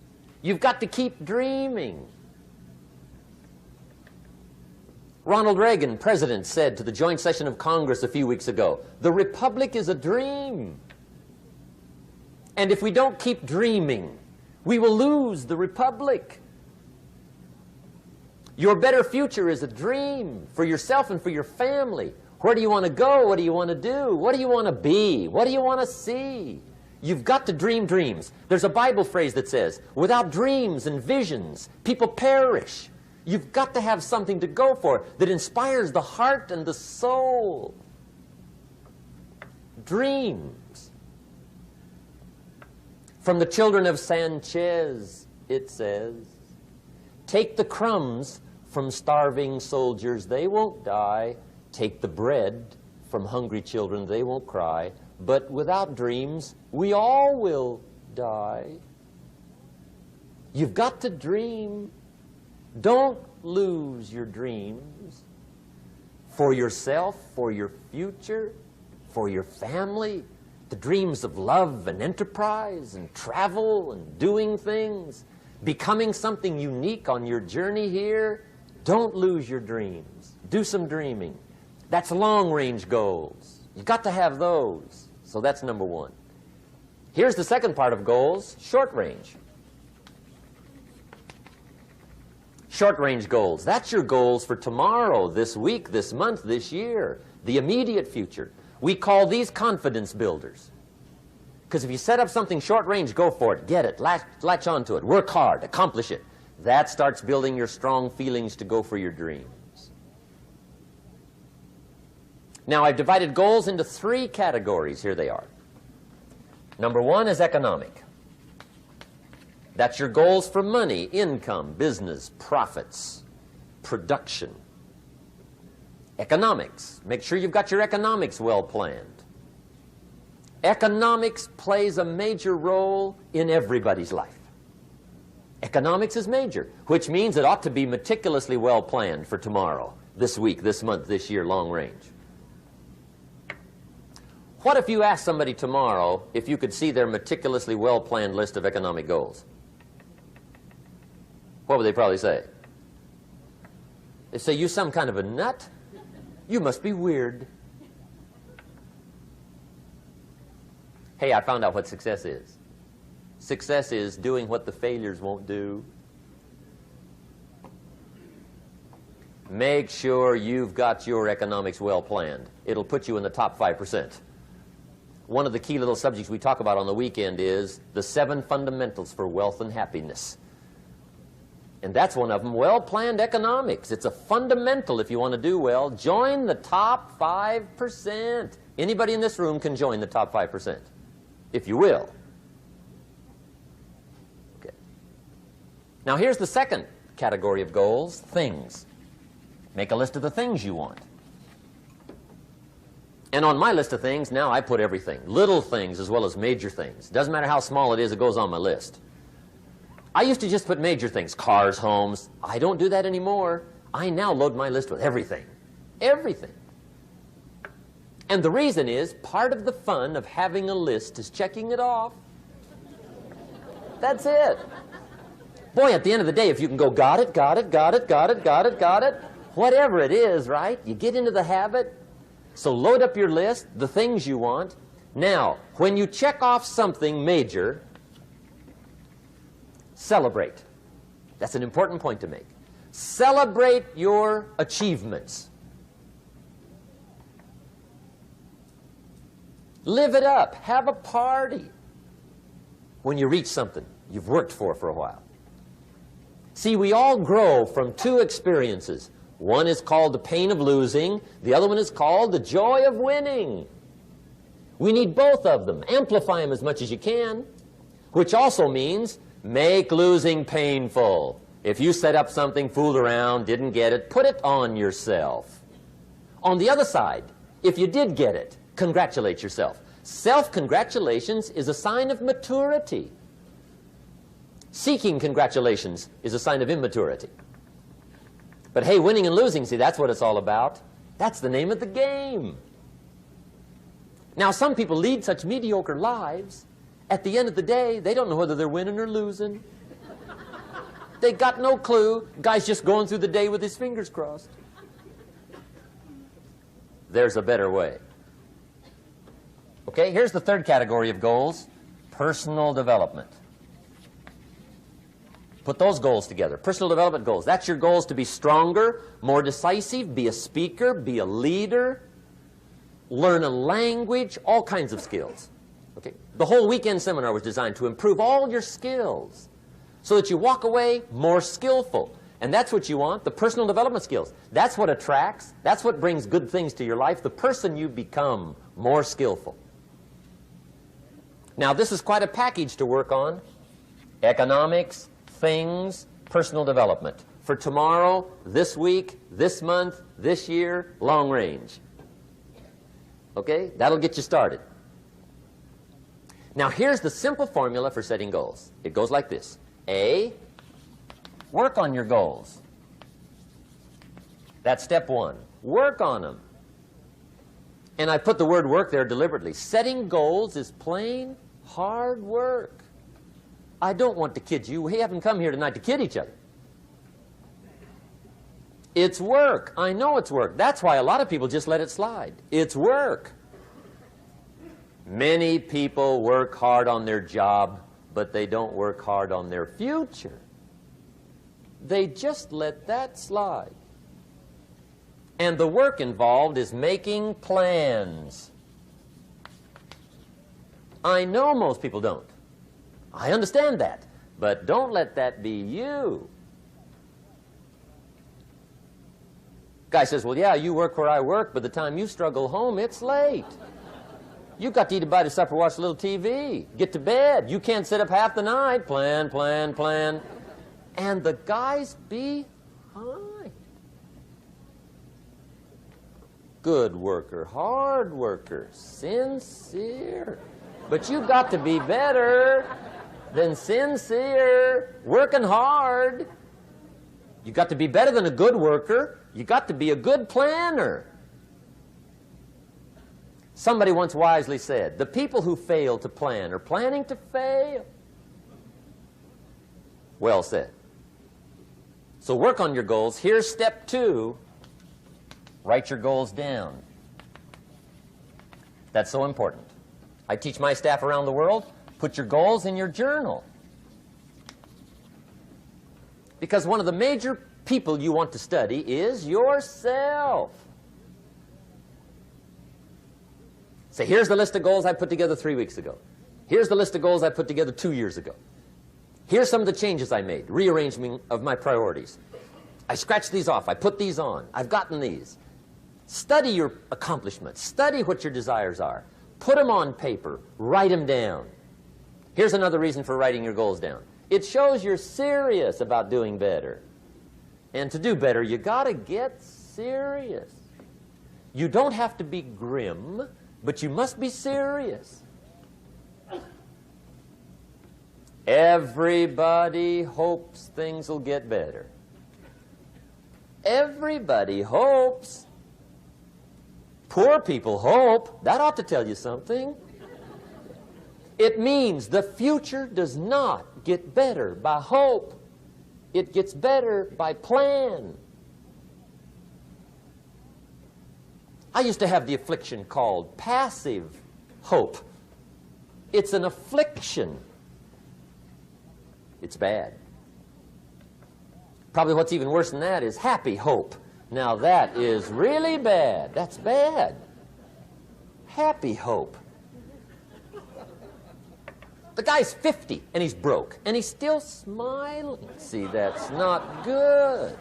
You've got to keep dreaming. Ronald Reagan, president, said to the joint session of Congress a few weeks ago, the Republic is a dream. And if we don't keep dreaming, we will lose the Republic. Your better future is a dream for yourself and for your family. Where do you want to go? What do you want to do? What do you want to be? What do you want to see? You've got to dream dreams. There's a Bible phrase that says, without dreams and visions, people perish. You've got to have something to go for that inspires the heart and the soul. Dreams. From the children of Sanchez, it says, take the crumbs from starving soldiers, they won't die. Take the bread from hungry children, they won't cry. But without dreams, we all will die. You've got to dream. Don't lose your dreams for yourself, for your future, for your family. The dreams of love and enterprise and travel and doing things, becoming something unique on your journey here. Don't lose your dreams. Do some dreaming. That's long-range goals. You've got to have those. So that's number 1. Here's the second part of goals, short range. Short-range goals. That's your goals for tomorrow, this week, this month, this year, the immediate future. We call these confidence builders. Because if you set up something short-range, go for it. Get it. Latch onto it. Work hard. Accomplish it. That starts building your strong feelings to go for your dreams. Now, I've divided goals into 3 categories. Here they are. Number 1 is economic. That's your goals for money, income, business, profits, production. Economics. Make sure you've got your economics well planned. Economics plays a major role in everybody's life. Economics is major, which means it ought to be meticulously well planned for tomorrow, this week, this month, this year, long range. What if you asked somebody tomorrow if you could see their meticulously well-planned list of economic goals? What would they probably say? They'd say, you some kind of a nut? You must be weird. Hey, I found out what success is. Success is doing what the failures won't do. Make sure you've got your economics well planned. It'll put you in the top 5%. one of the key little subjects we talk about on the weekend is the 7 fundamentals for wealth and happiness. And that's one of them, well-planned economics. It's a fundamental if you want to do well. Join the top 5%. Anybody in this room can join the top 5%, if you will. Okay. Now here's the second category of goals, things. Make a list of the things you want. And on my list of things, now I put everything. Little things as well as major things. Doesn't matter how small it is, it goes on my list. I used to just put major things, cars, homes. I don't do that anymore. I now load my list with everything. Everything. And the reason is, part of the fun of having a list is checking it off. That's it. Boy, at the end of the day, if you can go, got it, got it, got it, got it, got it, got it, whatever it is, right? You get into the habit. So load up your list, the things you want. Now, when you check off something major, celebrate. That's an important point to make. Celebrate your achievements. Live it up. Have a party when you reach something you've worked for a while. See, we all grow from 2 experiences. One is called the pain of losing. The other one is called the joy of winning. We need both of them. Amplify them as much as you can, which also means make losing painful. If you set up something, fooled around, didn't get it, put it on yourself. On the other side, if you did get it, congratulate yourself. Self-congratulations is a sign of maturity. Seeking congratulations is a sign of immaturity. But hey, winning and losing, see, that's what it's all about. That's the name of the game. Now, some people lead such mediocre lives, at the end of the day, they don't know whether they're winning or losing. They got no clue. Guy's just going through the day with his fingers crossed. There's a better way. Okay, here's the third category of goals, personal development. Put those goals together. Personal development goals. That's your goals to be stronger, more decisive, be a speaker, be a leader, learn a language, all kinds of skills. Okay? The whole weekend seminar was designed to improve all your skills so that you walk away more skillful. And that's what you want, the personal development skills. That's what attracts, that's what brings good things to your life, the person you become more skillful. Now, this is quite a package to work on. Economics, things, personal development. For tomorrow, this week, this month, this year, long range. Okay? That'll get you started. Now, here's the simple formula for setting goals. It goes like this. A, work on your goals. That's step 1. Work on them. And I put the word work there deliberately. Setting goals is plain hard work. I don't want to kid you. We haven't come here tonight to kid each other. It's work. I know it's work. That's why a lot of people just let it slide. It's work. Many people work hard on their job, but they don't work hard on their future. They just let that slide. And the work involved is making plans. I know most people don't. I understand that, but don't let that be you. Guy says, well, yeah, you work where I work, but the time you struggle home, it's late. You've got to eat a bite of supper, watch a little TV, get to bed. You can't sit up half the night. Plan, plan, plan. And the guy's behind. Good worker, hard worker, sincere. But you've got to be better than sincere, working hard. You've got to be better than a good worker. You've got to be a good planner. Somebody once wisely said, the people who fail to plan are planning to fail. Well said. So work on your goals. Here's step 2. Write your goals down. That's so important. I teach my staff around the world, put your goals in your journal. Because one of the major people you want to study is yourself. Say, here's the list of goals I put together 3 weeks ago. Here's the list of goals I put together 2 years ago. Here's some of the changes I made, rearrangement of my priorities. I scratched these off. I put these on. I've gotten these. Study your accomplishments. Study what your desires are. Put them on paper. Write them down. Here's another reason for writing your goals down. It shows you're serious about doing better. And to do better, you got to get serious. You don't have to be grim, but you must be serious. Everybody hopes things will get better. Everybody hopes. Poor people hope. That ought to tell you something. It means the future does not get better by hope. It gets better by plan. I used to have the affliction called passive hope. It's an affliction. It's bad. Probably what's even worse than that is happy hope. Now that is really bad. That's bad. Happy hope. The guy's 50 and he's broke and he's still smiling. See, that's not good.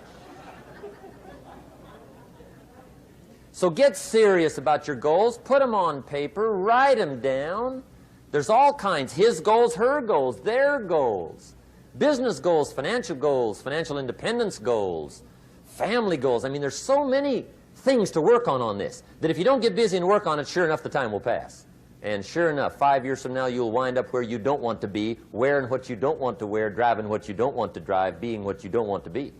So get serious about your goals. Put them on paper. Write them down. There's all kinds. His goals, her goals, their goals. Business goals, financial independence goals, family goals. I mean, there's so many things to work on this that if you don't get busy and work on it, sure enough, the time will pass. And sure enough, 5 years from now, you'll wind up where you don't want to be, wearing what you don't want to wear, driving what you don't want to drive, being what you don't want to be.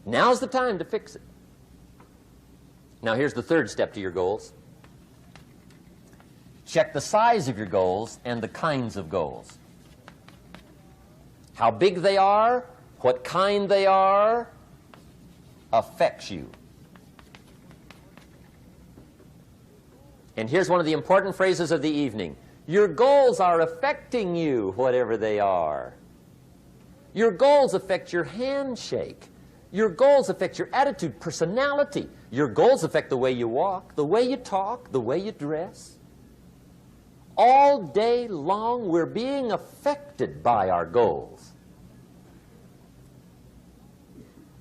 Now's the time to fix it. Now, here's the third step to your goals. Check the size of your goals and the kinds of goals. How big they are, what kind they are, affects you. And here's one of the important phrases of the evening. Your goals are affecting you, whatever they are. Your goals affect your handshake. Your goals affect your attitude, personality. Your goals affect the way you walk, the way you talk, the way you dress. All day long, we're being affected by our goals.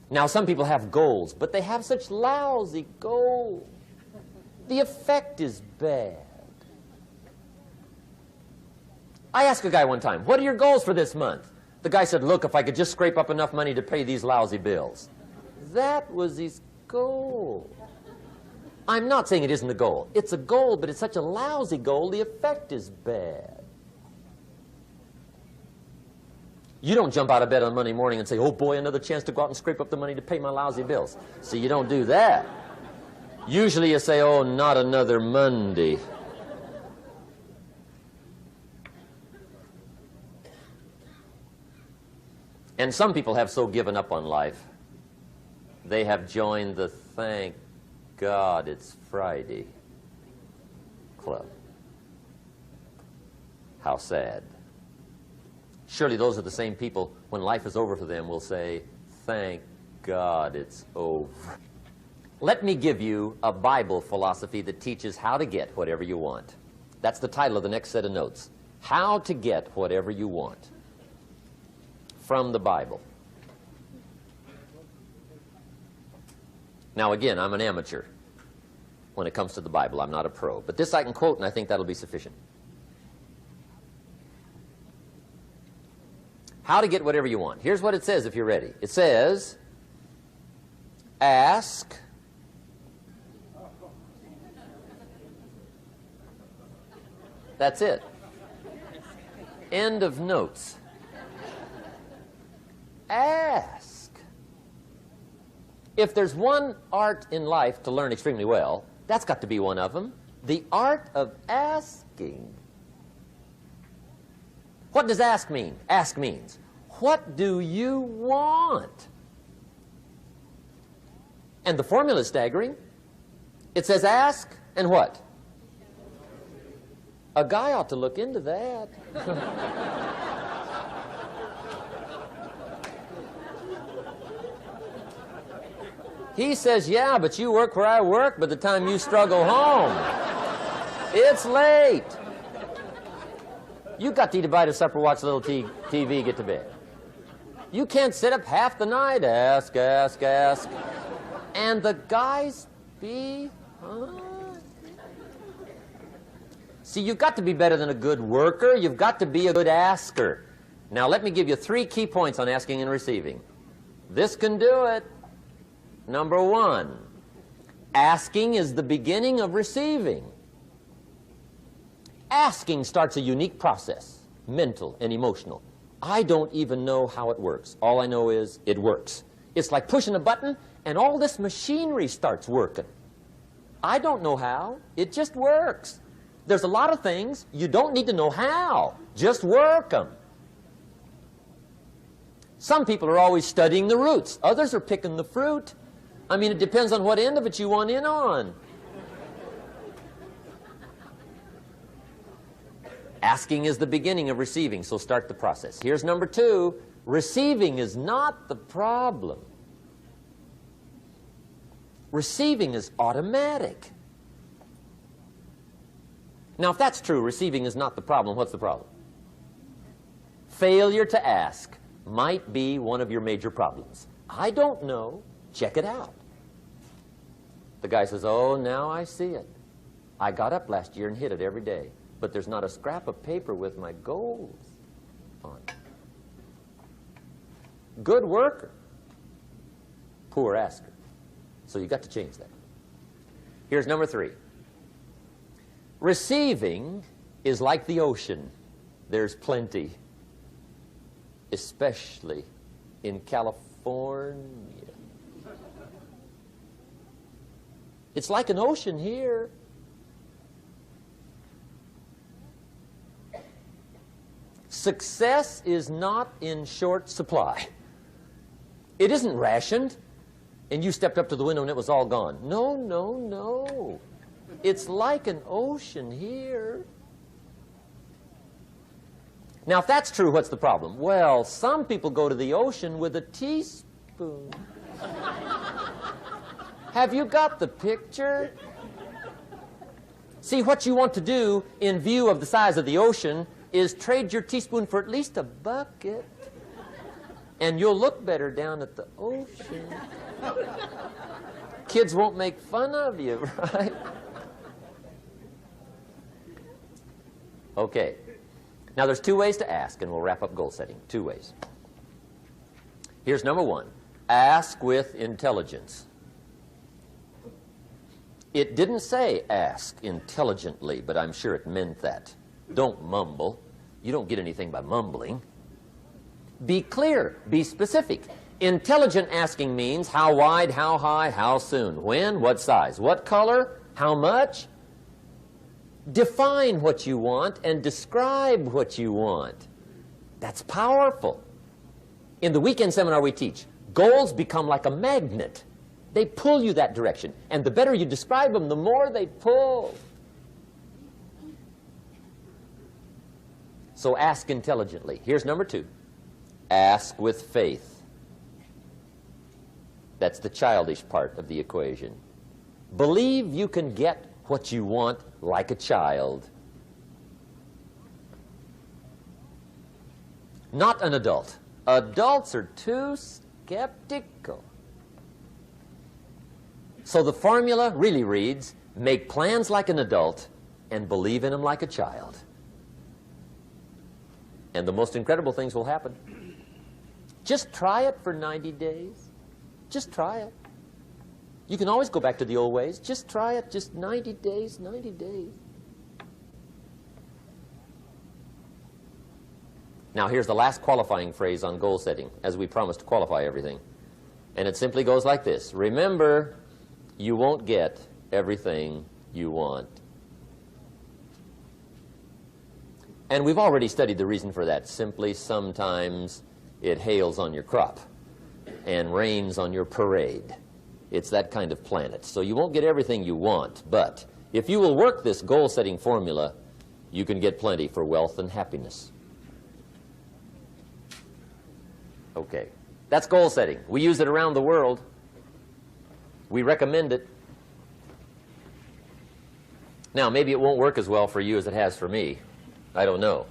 Now, some people have goals, but they have such lousy goals. The effect is bad. I asked a guy one time, what are your goals for this month? The guy said, look, if I could just scrape up enough money to pay these lousy bills. That was his goal. I'm not saying it isn't a goal. It's a goal, but it's such a lousy goal, the effect is bad. You don't jump out of bed on Monday morning and say, oh boy, another chance to go out and scrape up the money to pay my lousy bills. See, you don't do that. Usually you say, oh, not another Monday. And some people have so given up on life, they have joined the thank God it's Friday club. How sad. Surely those are the same people, when life is over for them, will say, thank God it's over. Let me give you a Bible philosophy that teaches how to get whatever you want. That's the title of the next set of notes. How to get whatever you want. From the Bible. Now again, I'm an amateur when it comes to the Bible. I'm not a pro. But this I can quote, and I think that'll be sufficient. How to get whatever you want. Here's what it says if you're ready. It says, ask, that's it. End of notes. Ask. If there's one art in life to learn extremely well, that's got to be one of them. The art of asking. What does ask mean? Ask means, what do you want? And the formula is staggering. It says ask and what? A guy ought to look into that. He says, yeah, but you work where I work by the time you struggle home. It's late. You've got to eat a bite of supper, watch a little TV, get to bed. You can't sit up half the night, ask. And the guys be, See, you've got to be better than a good worker. You've got to be a good asker. Now, let me give you 3 key points on asking and receiving. This can do it. Number 1, asking is the beginning of receiving. Asking starts a unique process, mental and emotional. I don't even know how it works. All I know is it works. It's like pushing a button and all this machinery starts working. I don't know how. It just works. There's a lot of things you don't need to know how. Just work them. Some people are always studying the roots. Others are picking the fruit. I mean, it depends on what end of it you want in on. Asking is the beginning of receiving, so start the process. Here's number 2. Receiving is not the problem. Receiving is automatic. Now, if that's true, receiving is not the problem, what's the problem? Failure to ask might be one of your major problems. I don't know. Check it out. The guy says, oh, now I see it. I got up last year and hit it every day, but there's not a scrap of paper with my goals on it. Good worker, poor asker. So you've got to change that. Here's number 3. Receiving is like the ocean. There's plenty, especially in California. It's like an ocean here. Success is not in short supply. It isn't rationed, and you stepped up to the window and it was all gone. No, no, no. It's like an ocean here. Now, if that's true, what's the problem? Well, some people go to the ocean with a teaspoon. Have you got the picture? See, what you want to do in view of the size of the ocean is trade your teaspoon for at least a bucket, and you'll look better down at the ocean. Kids won't make fun of you, right? Okay. Now, there's 2 ways to ask, and we'll wrap up goal setting. 2 ways. Here's number 1. Ask with intelligence. It didn't say ask intelligently, but I'm sure it meant that. Don't mumble. You don't get anything by mumbling. Be clear. Be specific. Intelligent asking means how wide, how high, how soon, when, what size, what color, how much. Define what you want and describe what you want. That's powerful. In the weekend seminar we teach, goals become like a magnet. They pull you that direction. And the better you describe them, the more they pull. So ask intelligently. Here's number 2. Ask with faith. That's the childish part of the equation. Believe you can get what you want like a child. Not an adult. Adults are too skeptical. So the formula really reads, make plans like an adult and believe in them like a child. And the most incredible things will happen. Just try it for 90 days. Just try it. You can always go back to the old ways. Just try it. Just 90 days, 90 days. Now, here's the last qualifying phrase on goal setting, as we promised to qualify everything. And it simply goes like this. Remember, you won't get everything you want. And we've already studied the reason for that. Simply, sometimes it hails on your crop and rains on your parade. It's that kind of planet. So you won't get everything you want, but if you will work this goal-setting formula, you can get plenty for wealth and happiness. Okay, that's goal setting. We use it around the world. We recommend it. Now, maybe it won't work as well for you as it has for me. I don't know.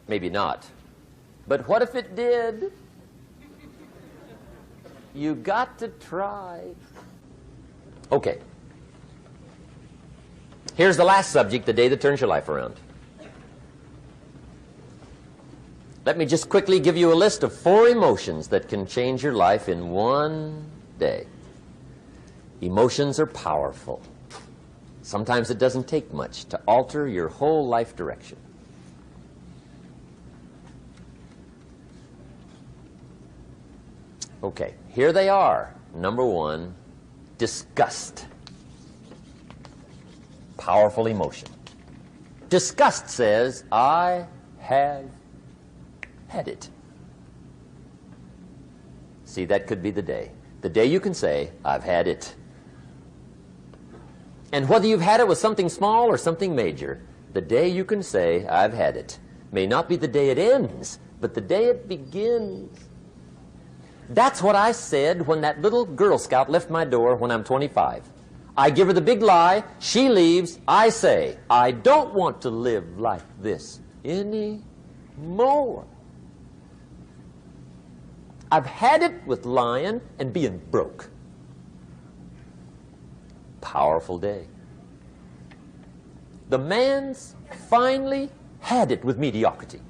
Maybe not. But what if it did? You got to try. Okay. Here's the last subject, the day that turns your life around. Let me just quickly give you a list of 4 emotions that can change your life in one day. Emotions are powerful. Sometimes it doesn't take much to alter your whole life direction. Okay, here they are. Number 1, disgust. Powerful emotion. Disgust says, I have had it. See, that could be the day. The day you can say, I've had it. And whether you've had it with something small or something major, the day you can say, I've had it, may not be the day it ends, but the day it begins. That's what I said when that little Girl Scout left my door when I'm 25. I give her the big lie, she leaves, I say, I don't want to live like this anymore. I've had it with lying and being broke. Powerful day. The man's finally had it with mediocrity.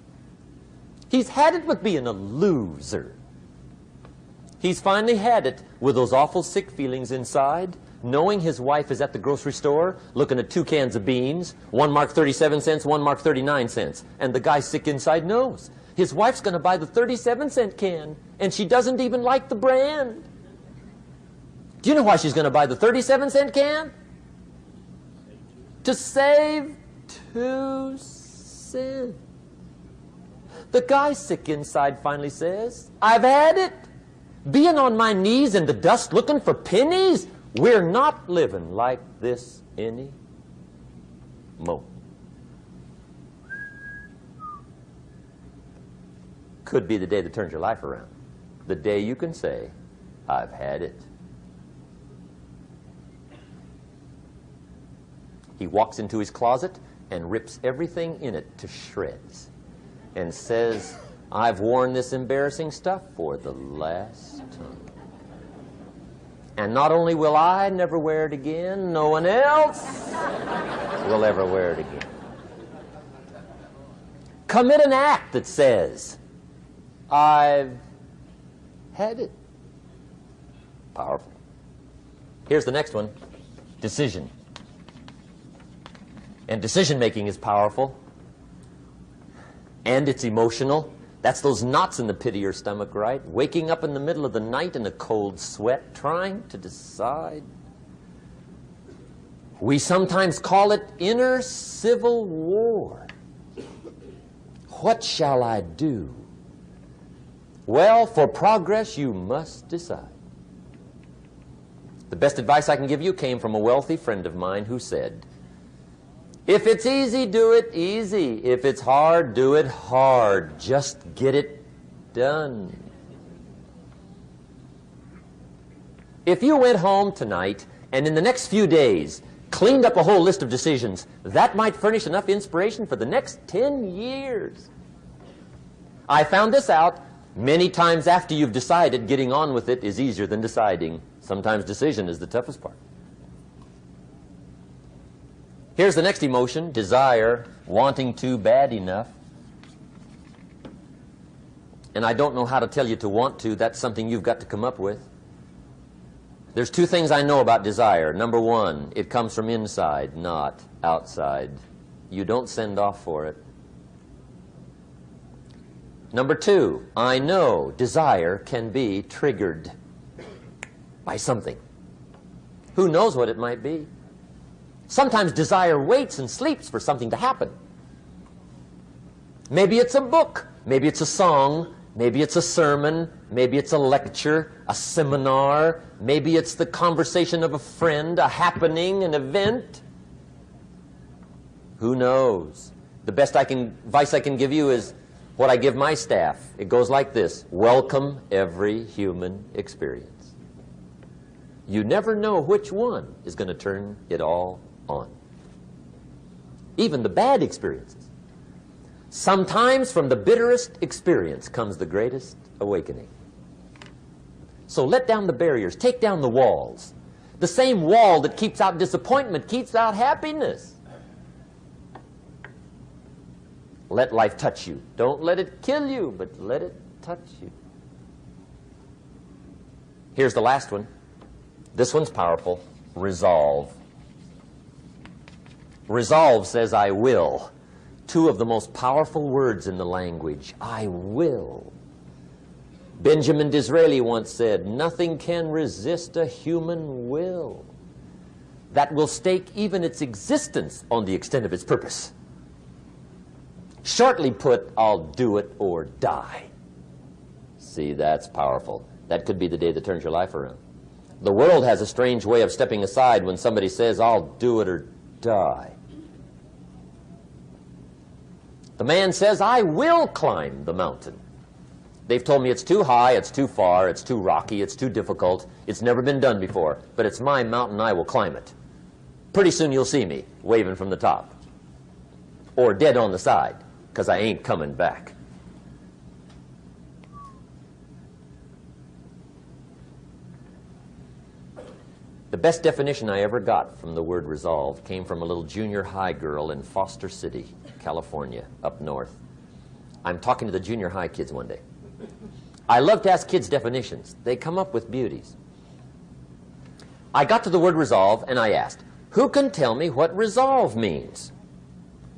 He's had it with being a loser. He's finally had it with those awful sick feelings inside, knowing his wife is at the grocery store looking at 2 cans of beans, one marked 37 cents, one marked 39 cents. And the guy sick inside knows his wife's going to buy the 37-cent can, and she doesn't even like the brand. Do you know why she's going to buy the 37-cent can? To save 2 cents. The guy sick inside finally says, I've had it. Being on my knees in the dust looking for pennies, we're not living like this anymore. Could be the day that turns your life around. The day you can say, I've had it. He walks into his closet and rips everything in it to shreds and says, I've worn this embarrassing stuff for the last time. And not only will I never wear it again, no one else will ever wear it again. Commit an act that says, I've had it. Powerful. Here's the next one, decision. And decision-making is powerful. And it's emotional. That's those knots in the pit of your stomach, right? Waking up in the middle of the night in a cold sweat, trying to decide. We sometimes call it inner civil war. What shall I do? Well, for progress, you must decide. The best advice I can give you came from a wealthy friend of mine who said, if it's easy, do it easy. If it's hard, do it hard. Just get it done. If you went home tonight and in the next few days cleaned up a whole list of decisions, that might furnish enough inspiration for the next 10 years. I found this out many times after you've decided. Getting on with it is easier than deciding. Sometimes decision is the toughest part. Here's the next emotion, desire, wanting to bad enough. And I don't know how to tell you to want to. That's something you've got to come up with. There's 2 things I know about desire. Number 1, it comes from inside, not outside. You don't send off for it. Number 2, I know desire can be triggered by something. Who knows what it might be? Sometimes desire waits and sleeps for something to happen. Maybe it's a book, maybe it's a song, maybe it's a sermon, maybe it's a lecture, a seminar, maybe it's the conversation of a friend, a happening, an event. Who knows? The best advice I can give you is what I give my staff. It goes like this: welcome every human experience. You never know which one is going to turn it all on. even the bad experiences. Sometimes from the bitterest experience comes the greatest awakening. So let down the barriers, take down the walls. The same wall that keeps out disappointment keeps out happiness. Let life touch you. Don't let it kill you, but let it touch you. Here's the last one. This one's powerful. Resolve. Resolve says, I will. Two of the most powerful words in the language. I will. Benjamin Disraeli once said, nothing can resist a human will that will stake even its existence on the extent of its purpose. Shortly put, I'll do it or die. See, that's powerful. That could be the day that turns your life around. The world has a strange way of stepping aside when somebody says, I'll do it or die. The man says, I will climb the mountain. They've told me it's too high, it's too far, it's too rocky, it's too difficult, it's never been done before, but it's my mountain, I will climb it. Pretty soon you'll see me waving from the top. Or dead on the side, because I ain't coming back. The best definition I ever got from the word resolve came from a little junior high girl in Foster City, California, up north. I'm talking to the junior high kids one day. I love to ask kids definitions. They come up with beauties. I got to the word resolve and I asked, who can tell me what resolve means?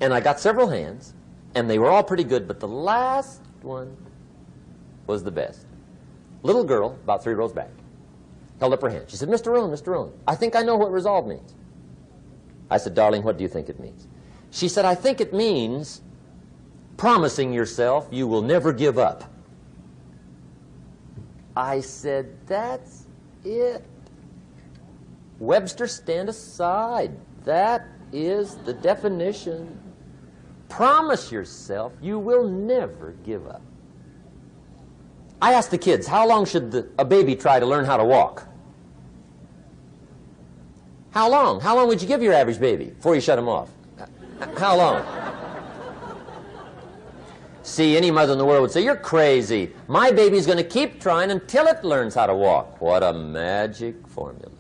And I got several hands, and they were all pretty good, but the last one was the best. Little girl, about 3 rows back, held up her hand. She said, Mr. Rohn, I think I know what resolve means. I said, darling, what do you think it means? She said, I think it means promising yourself you will never give up. I said, that's it. Webster, stand aside. That is the definition. Promise yourself you will never give up. I asked the kids, how long should a baby try to learn how to walk? How long? How long would you give your average baby before you shut him off? How long? See, any mother in the world would say, you're crazy. My baby's going to keep trying until it learns how to walk. What a magic formula.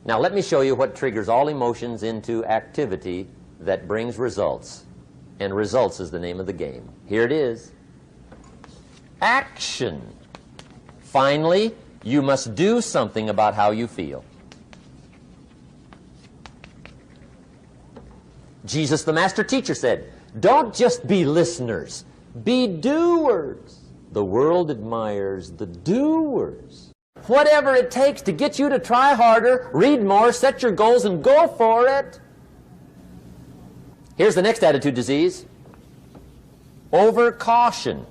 Now let me show you what triggers all emotions into activity that brings results. And results is the name of the game. Here it is. Action. Finally, you must do something about how you feel. Jesus, the master teacher, said, don't just be listeners, be doers. The world admires the doers. Whatever it takes to get you to try harder, read more, set your goals, and go for it. Here's the next attitude disease. Overcaution.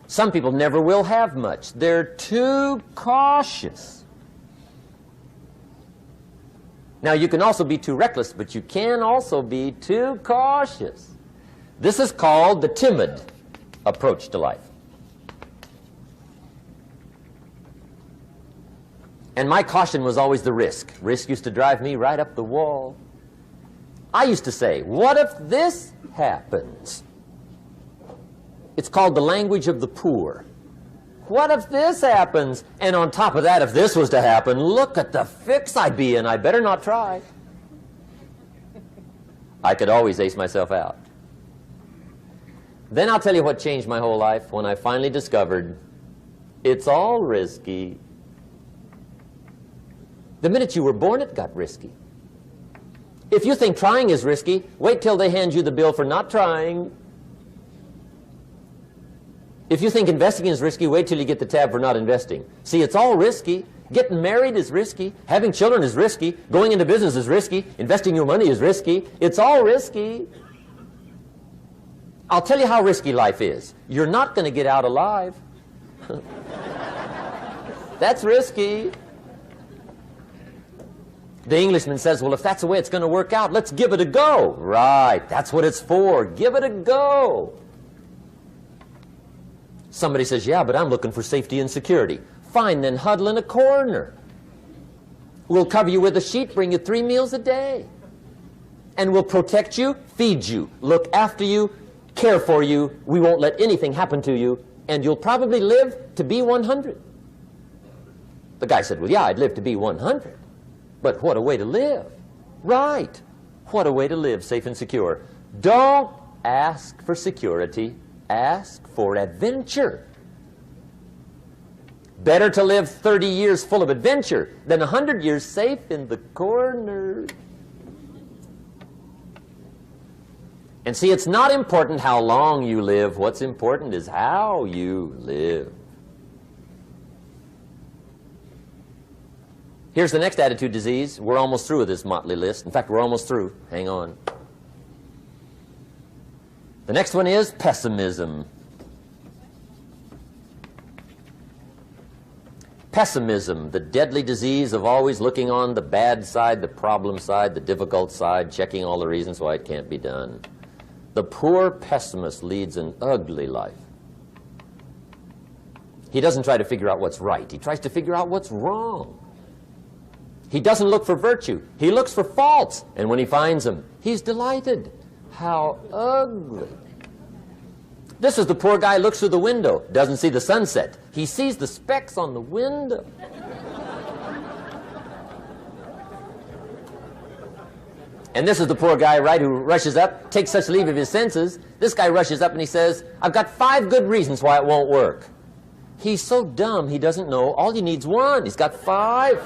Some people never will have much. They're too cautious. Now, you can also be too reckless, but you can also be too cautious. This is called the timid approach to life. And my caution was always the risk. Risk used to drive me right up the wall. I used to say, what if this happens? It's called the language of the poor. What if this happens? And on top of that, if this was to happen, look at the fix I'd be in. I better not try. I could always ace myself out. Then I'll tell you what changed my whole life when I finally discovered it's all risky. The minute you were born, it got risky. If you think trying is risky, wait till they hand you the bill for not trying. If you think investing is risky, wait till you get the tab for not investing. See, it's all risky. Getting married is risky. Having children is risky. Going into business is risky. Investing your money is risky. It's all risky. I'll tell you how risky life is. You're not going to get out alive. That's risky. The Englishman says, well, if that's the way it's going to work out, let's give it a go. Right, that's what it's for. Give it a go. Somebody says, yeah, but I'm looking for safety and security. fine, then huddle in a corner. We'll cover you with a sheet, bring you 3 meals a day. And we'll protect you, feed you, look after you, care for you. We won't let anything happen to you, and you'll probably live to be 100. The guy said, well, yeah, I'd live to be 100. But what a way to live. Right. What a way to live, safe and secure. Don't ask for security. Ask for adventure. Better to live 30 years full of adventure than 100 years safe in the corner. And see, it's not important how long you live. What's important is how you live. Here's the next attitude disease. We're almost through with this motley list. In fact, we're almost through. Hang on. The next one is pessimism. Pessimism, the deadly disease of always looking on the bad side, the problem side, the difficult side, checking all the reasons why it can't be done. The poor pessimist leads an ugly life. He doesn't try to figure out what's right. He tries to figure out what's wrong. He doesn't look for virtue. He looks for faults. And when he finds them, he's delighted. How ugly. This is the poor guy who looks through the window, doesn't see the sunset. He sees the specks on the window. And this is the poor guy, right, who rushes up, takes such leave of his senses. This guy rushes up and he says, I've got 5 good reasons why it won't work. He's so dumb he doesn't know. All he needs 1. He's got 5.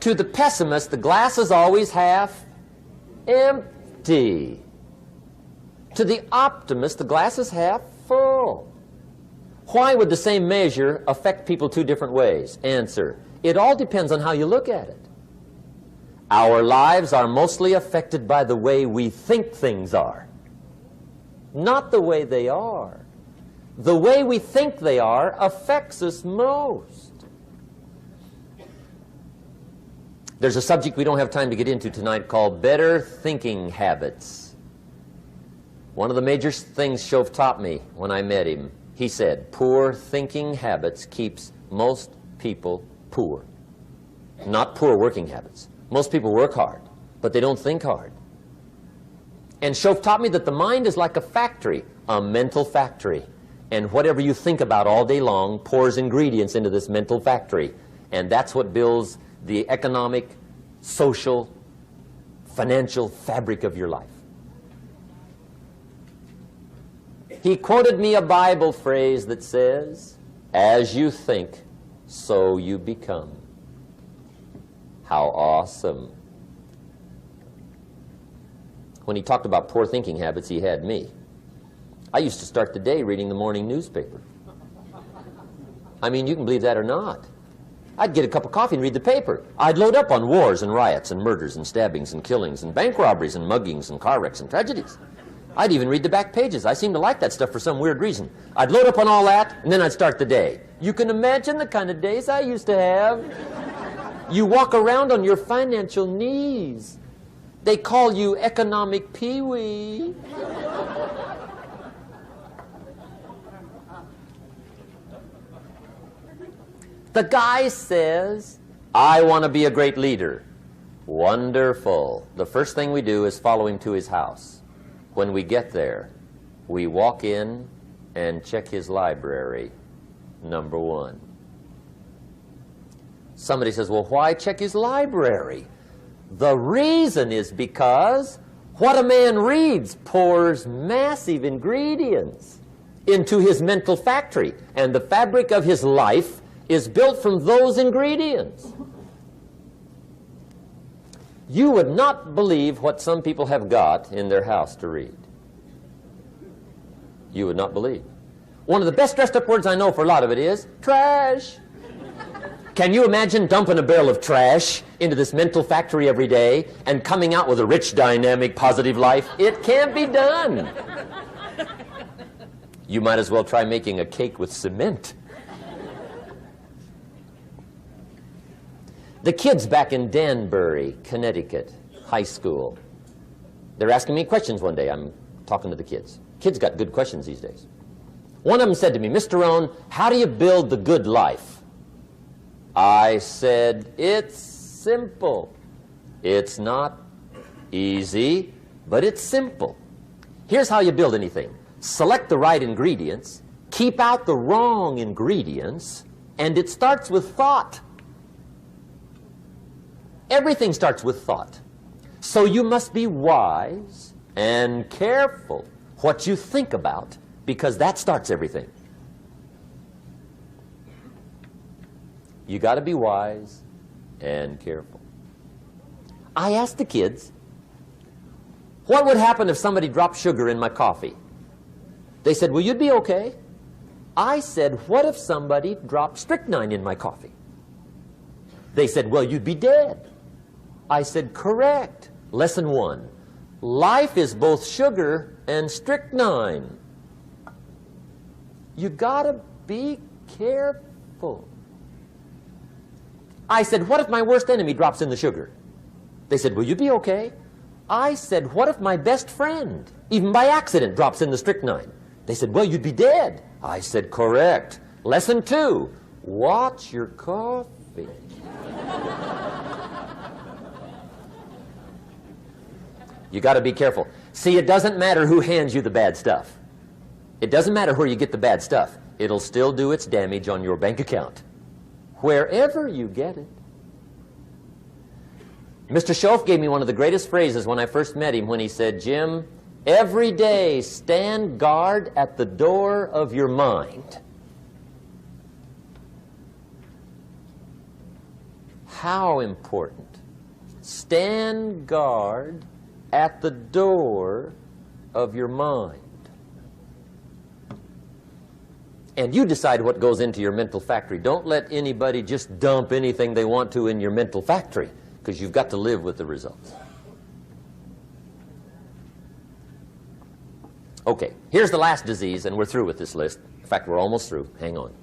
To the pessimist, the glass is always half empty. To the optimist, the glass is half full. Why would the same measure affect people 2 different ways? Answer, it all depends on how you look at it. Our lives are mostly affected by the way we think things are, not the way they are. The way we think they are affects us most. There's a subject we don't have time to get into tonight called better thinking habits. One of the major things Shoaff taught me when I met him, he said, poor thinking habits keeps most people poor. Not poor working habits. Most people work hard, but they don't think hard. And Shoaff taught me that the mind is like a factory, a mental factory. And whatever you think about all day long pours ingredients into this mental factory. And that's what builds the economic, social, financial fabric of your life. He quoted me a Bible phrase that says, as you think, so you become. How awesome. When he talked about poor thinking habits, he had me. I used to start the day reading the morning newspaper. I mean, you can believe that or not. I'd get a cup of coffee and read the paper. I'd load up on wars and riots and murders and stabbings and killings and bank robberies and muggings and car wrecks and tragedies. I'd even read the back pages. I seem to like that stuff for some weird reason. I'd load up on all that, and then I'd start the day. You can imagine the kind of days I used to have. You walk around on your financial knees. They call you economic peewee. The guy says, I want to be a great leader. Wonderful. The first thing we do is follow him to his house. When we get there, we walk in and check his library, number 1. Somebody says, well, why check his library? The reason is because what a man reads pours massive ingredients into his mental factory, and the fabric of his life is built from those ingredients. You would not believe what some people have got in their house to read. You would not believe. One of the best dressed up words I know for a lot of it is trash. Can you imagine dumping a barrel of trash into this mental factory every day and coming out with a rich, dynamic, positive life? It can't be done. You might as well try making a cake with cement. The kids back in Danbury, Connecticut, high school, they're asking me questions one day. I'm talking to the kids. Kids got good questions these days. One of them said to me, Mr. Rohn, how do you build the good life? I said, it's simple. It's not easy, but it's simple. Here's how you build anything. Select the right ingredients, keep out the wrong ingredients, and it starts with thought. Everything starts with thought. So you must be wise and careful what you think about, because that starts everything. You got to be wise and careful. I asked the kids, what would happen if somebody dropped sugar in my coffee? They said, well, you'd be okay. I said, what if somebody dropped strychnine in my coffee? They said, well, you'd be dead. I said, correct. Lesson 1. Life is both sugar and strychnine. You gotta be careful. I said, what if my worst enemy drops in the sugar? They said, will you be okay? I said, what if my best friend, even by accident, drops in the strychnine? They said, well, you'd be dead. I said, correct. Lesson 2, watch your coffee. You got to be careful. See, it doesn't matter who hands you the bad stuff. It doesn't matter where you get the bad stuff. It'll still do its damage on your bank account, wherever you get it. Mr. Shoaff gave me one of the greatest phrases when I first met him when he said, Jim, every day stand guard at the door of your mind. How important. Stand guard at the door of your mind. And you decide what goes into your mental factory. Don't let anybody just dump anything they want to in your mental factory, because you've got to live with the results. Okay, here's the last disease, and we're through with this list. In fact, we're almost through. Hang on.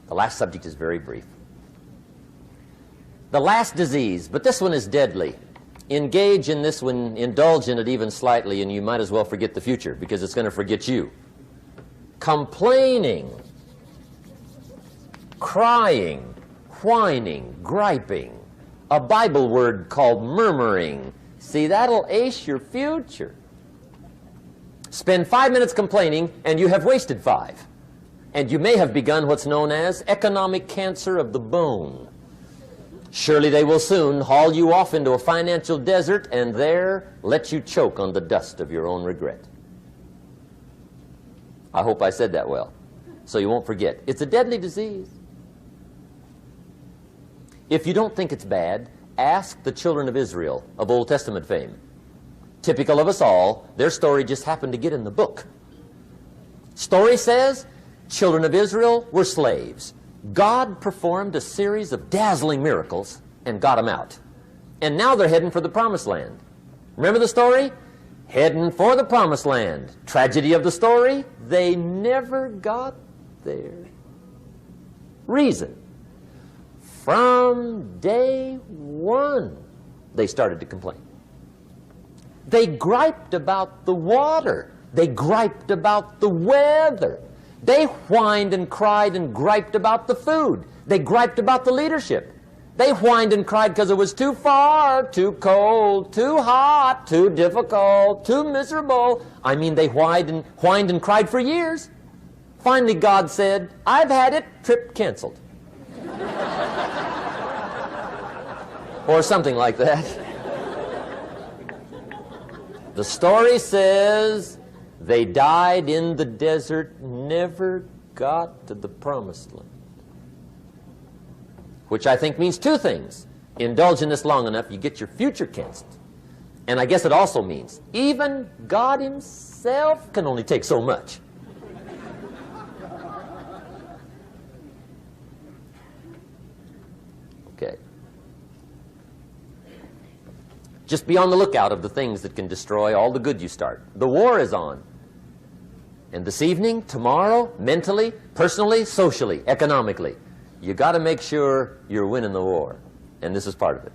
The last subject is very brief. The last disease, but this one is deadly. Engage in this one, indulge in it even slightly, and you might as well forget the future, because it's going to forget you. Complaining, crying, whining, griping, a Bible word called murmuring. See, that'll ace your future. Spend 5 minutes complaining, and you have wasted 5. And you may have begun what's known as economic cancer of the bone. Surely they will soon haul you off into a financial desert and there let you choke on the dust of your own regret. I hope I said that well, so you won't forget. It's a deadly disease. If you don't think it's bad, ask the children of Israel of Old Testament fame. Typical of us all, their story just happened to get in the book. Story says, children of Israel were slaves. God performed a series of dazzling miracles and got them out. And now they're heading for the promised land. Remember the story? Heading for the promised land. Tragedy of the story, they never got there. Reason. From day one, they started to complain. They griped about the water. They griped about the weather. They whined and cried and griped about the food. They griped about the leadership. They whined and cried because it was too far, too cold, too hot, too difficult, too miserable. I mean, they whined and cried for years. Finally, God said, I've had it, trip canceled. Or something like that. The story says they died in the desert, never got to the promised land. Which I think means 2 things. Indulge in this long enough, you get your future canceled. And I guess it also means even God himself can only take so much. Okay. Just be on the lookout of the things that can destroy all the good you start. The war is on. And this evening, tomorrow, mentally, personally, socially, economically, you got to make sure you're winning the war. And this is part of it.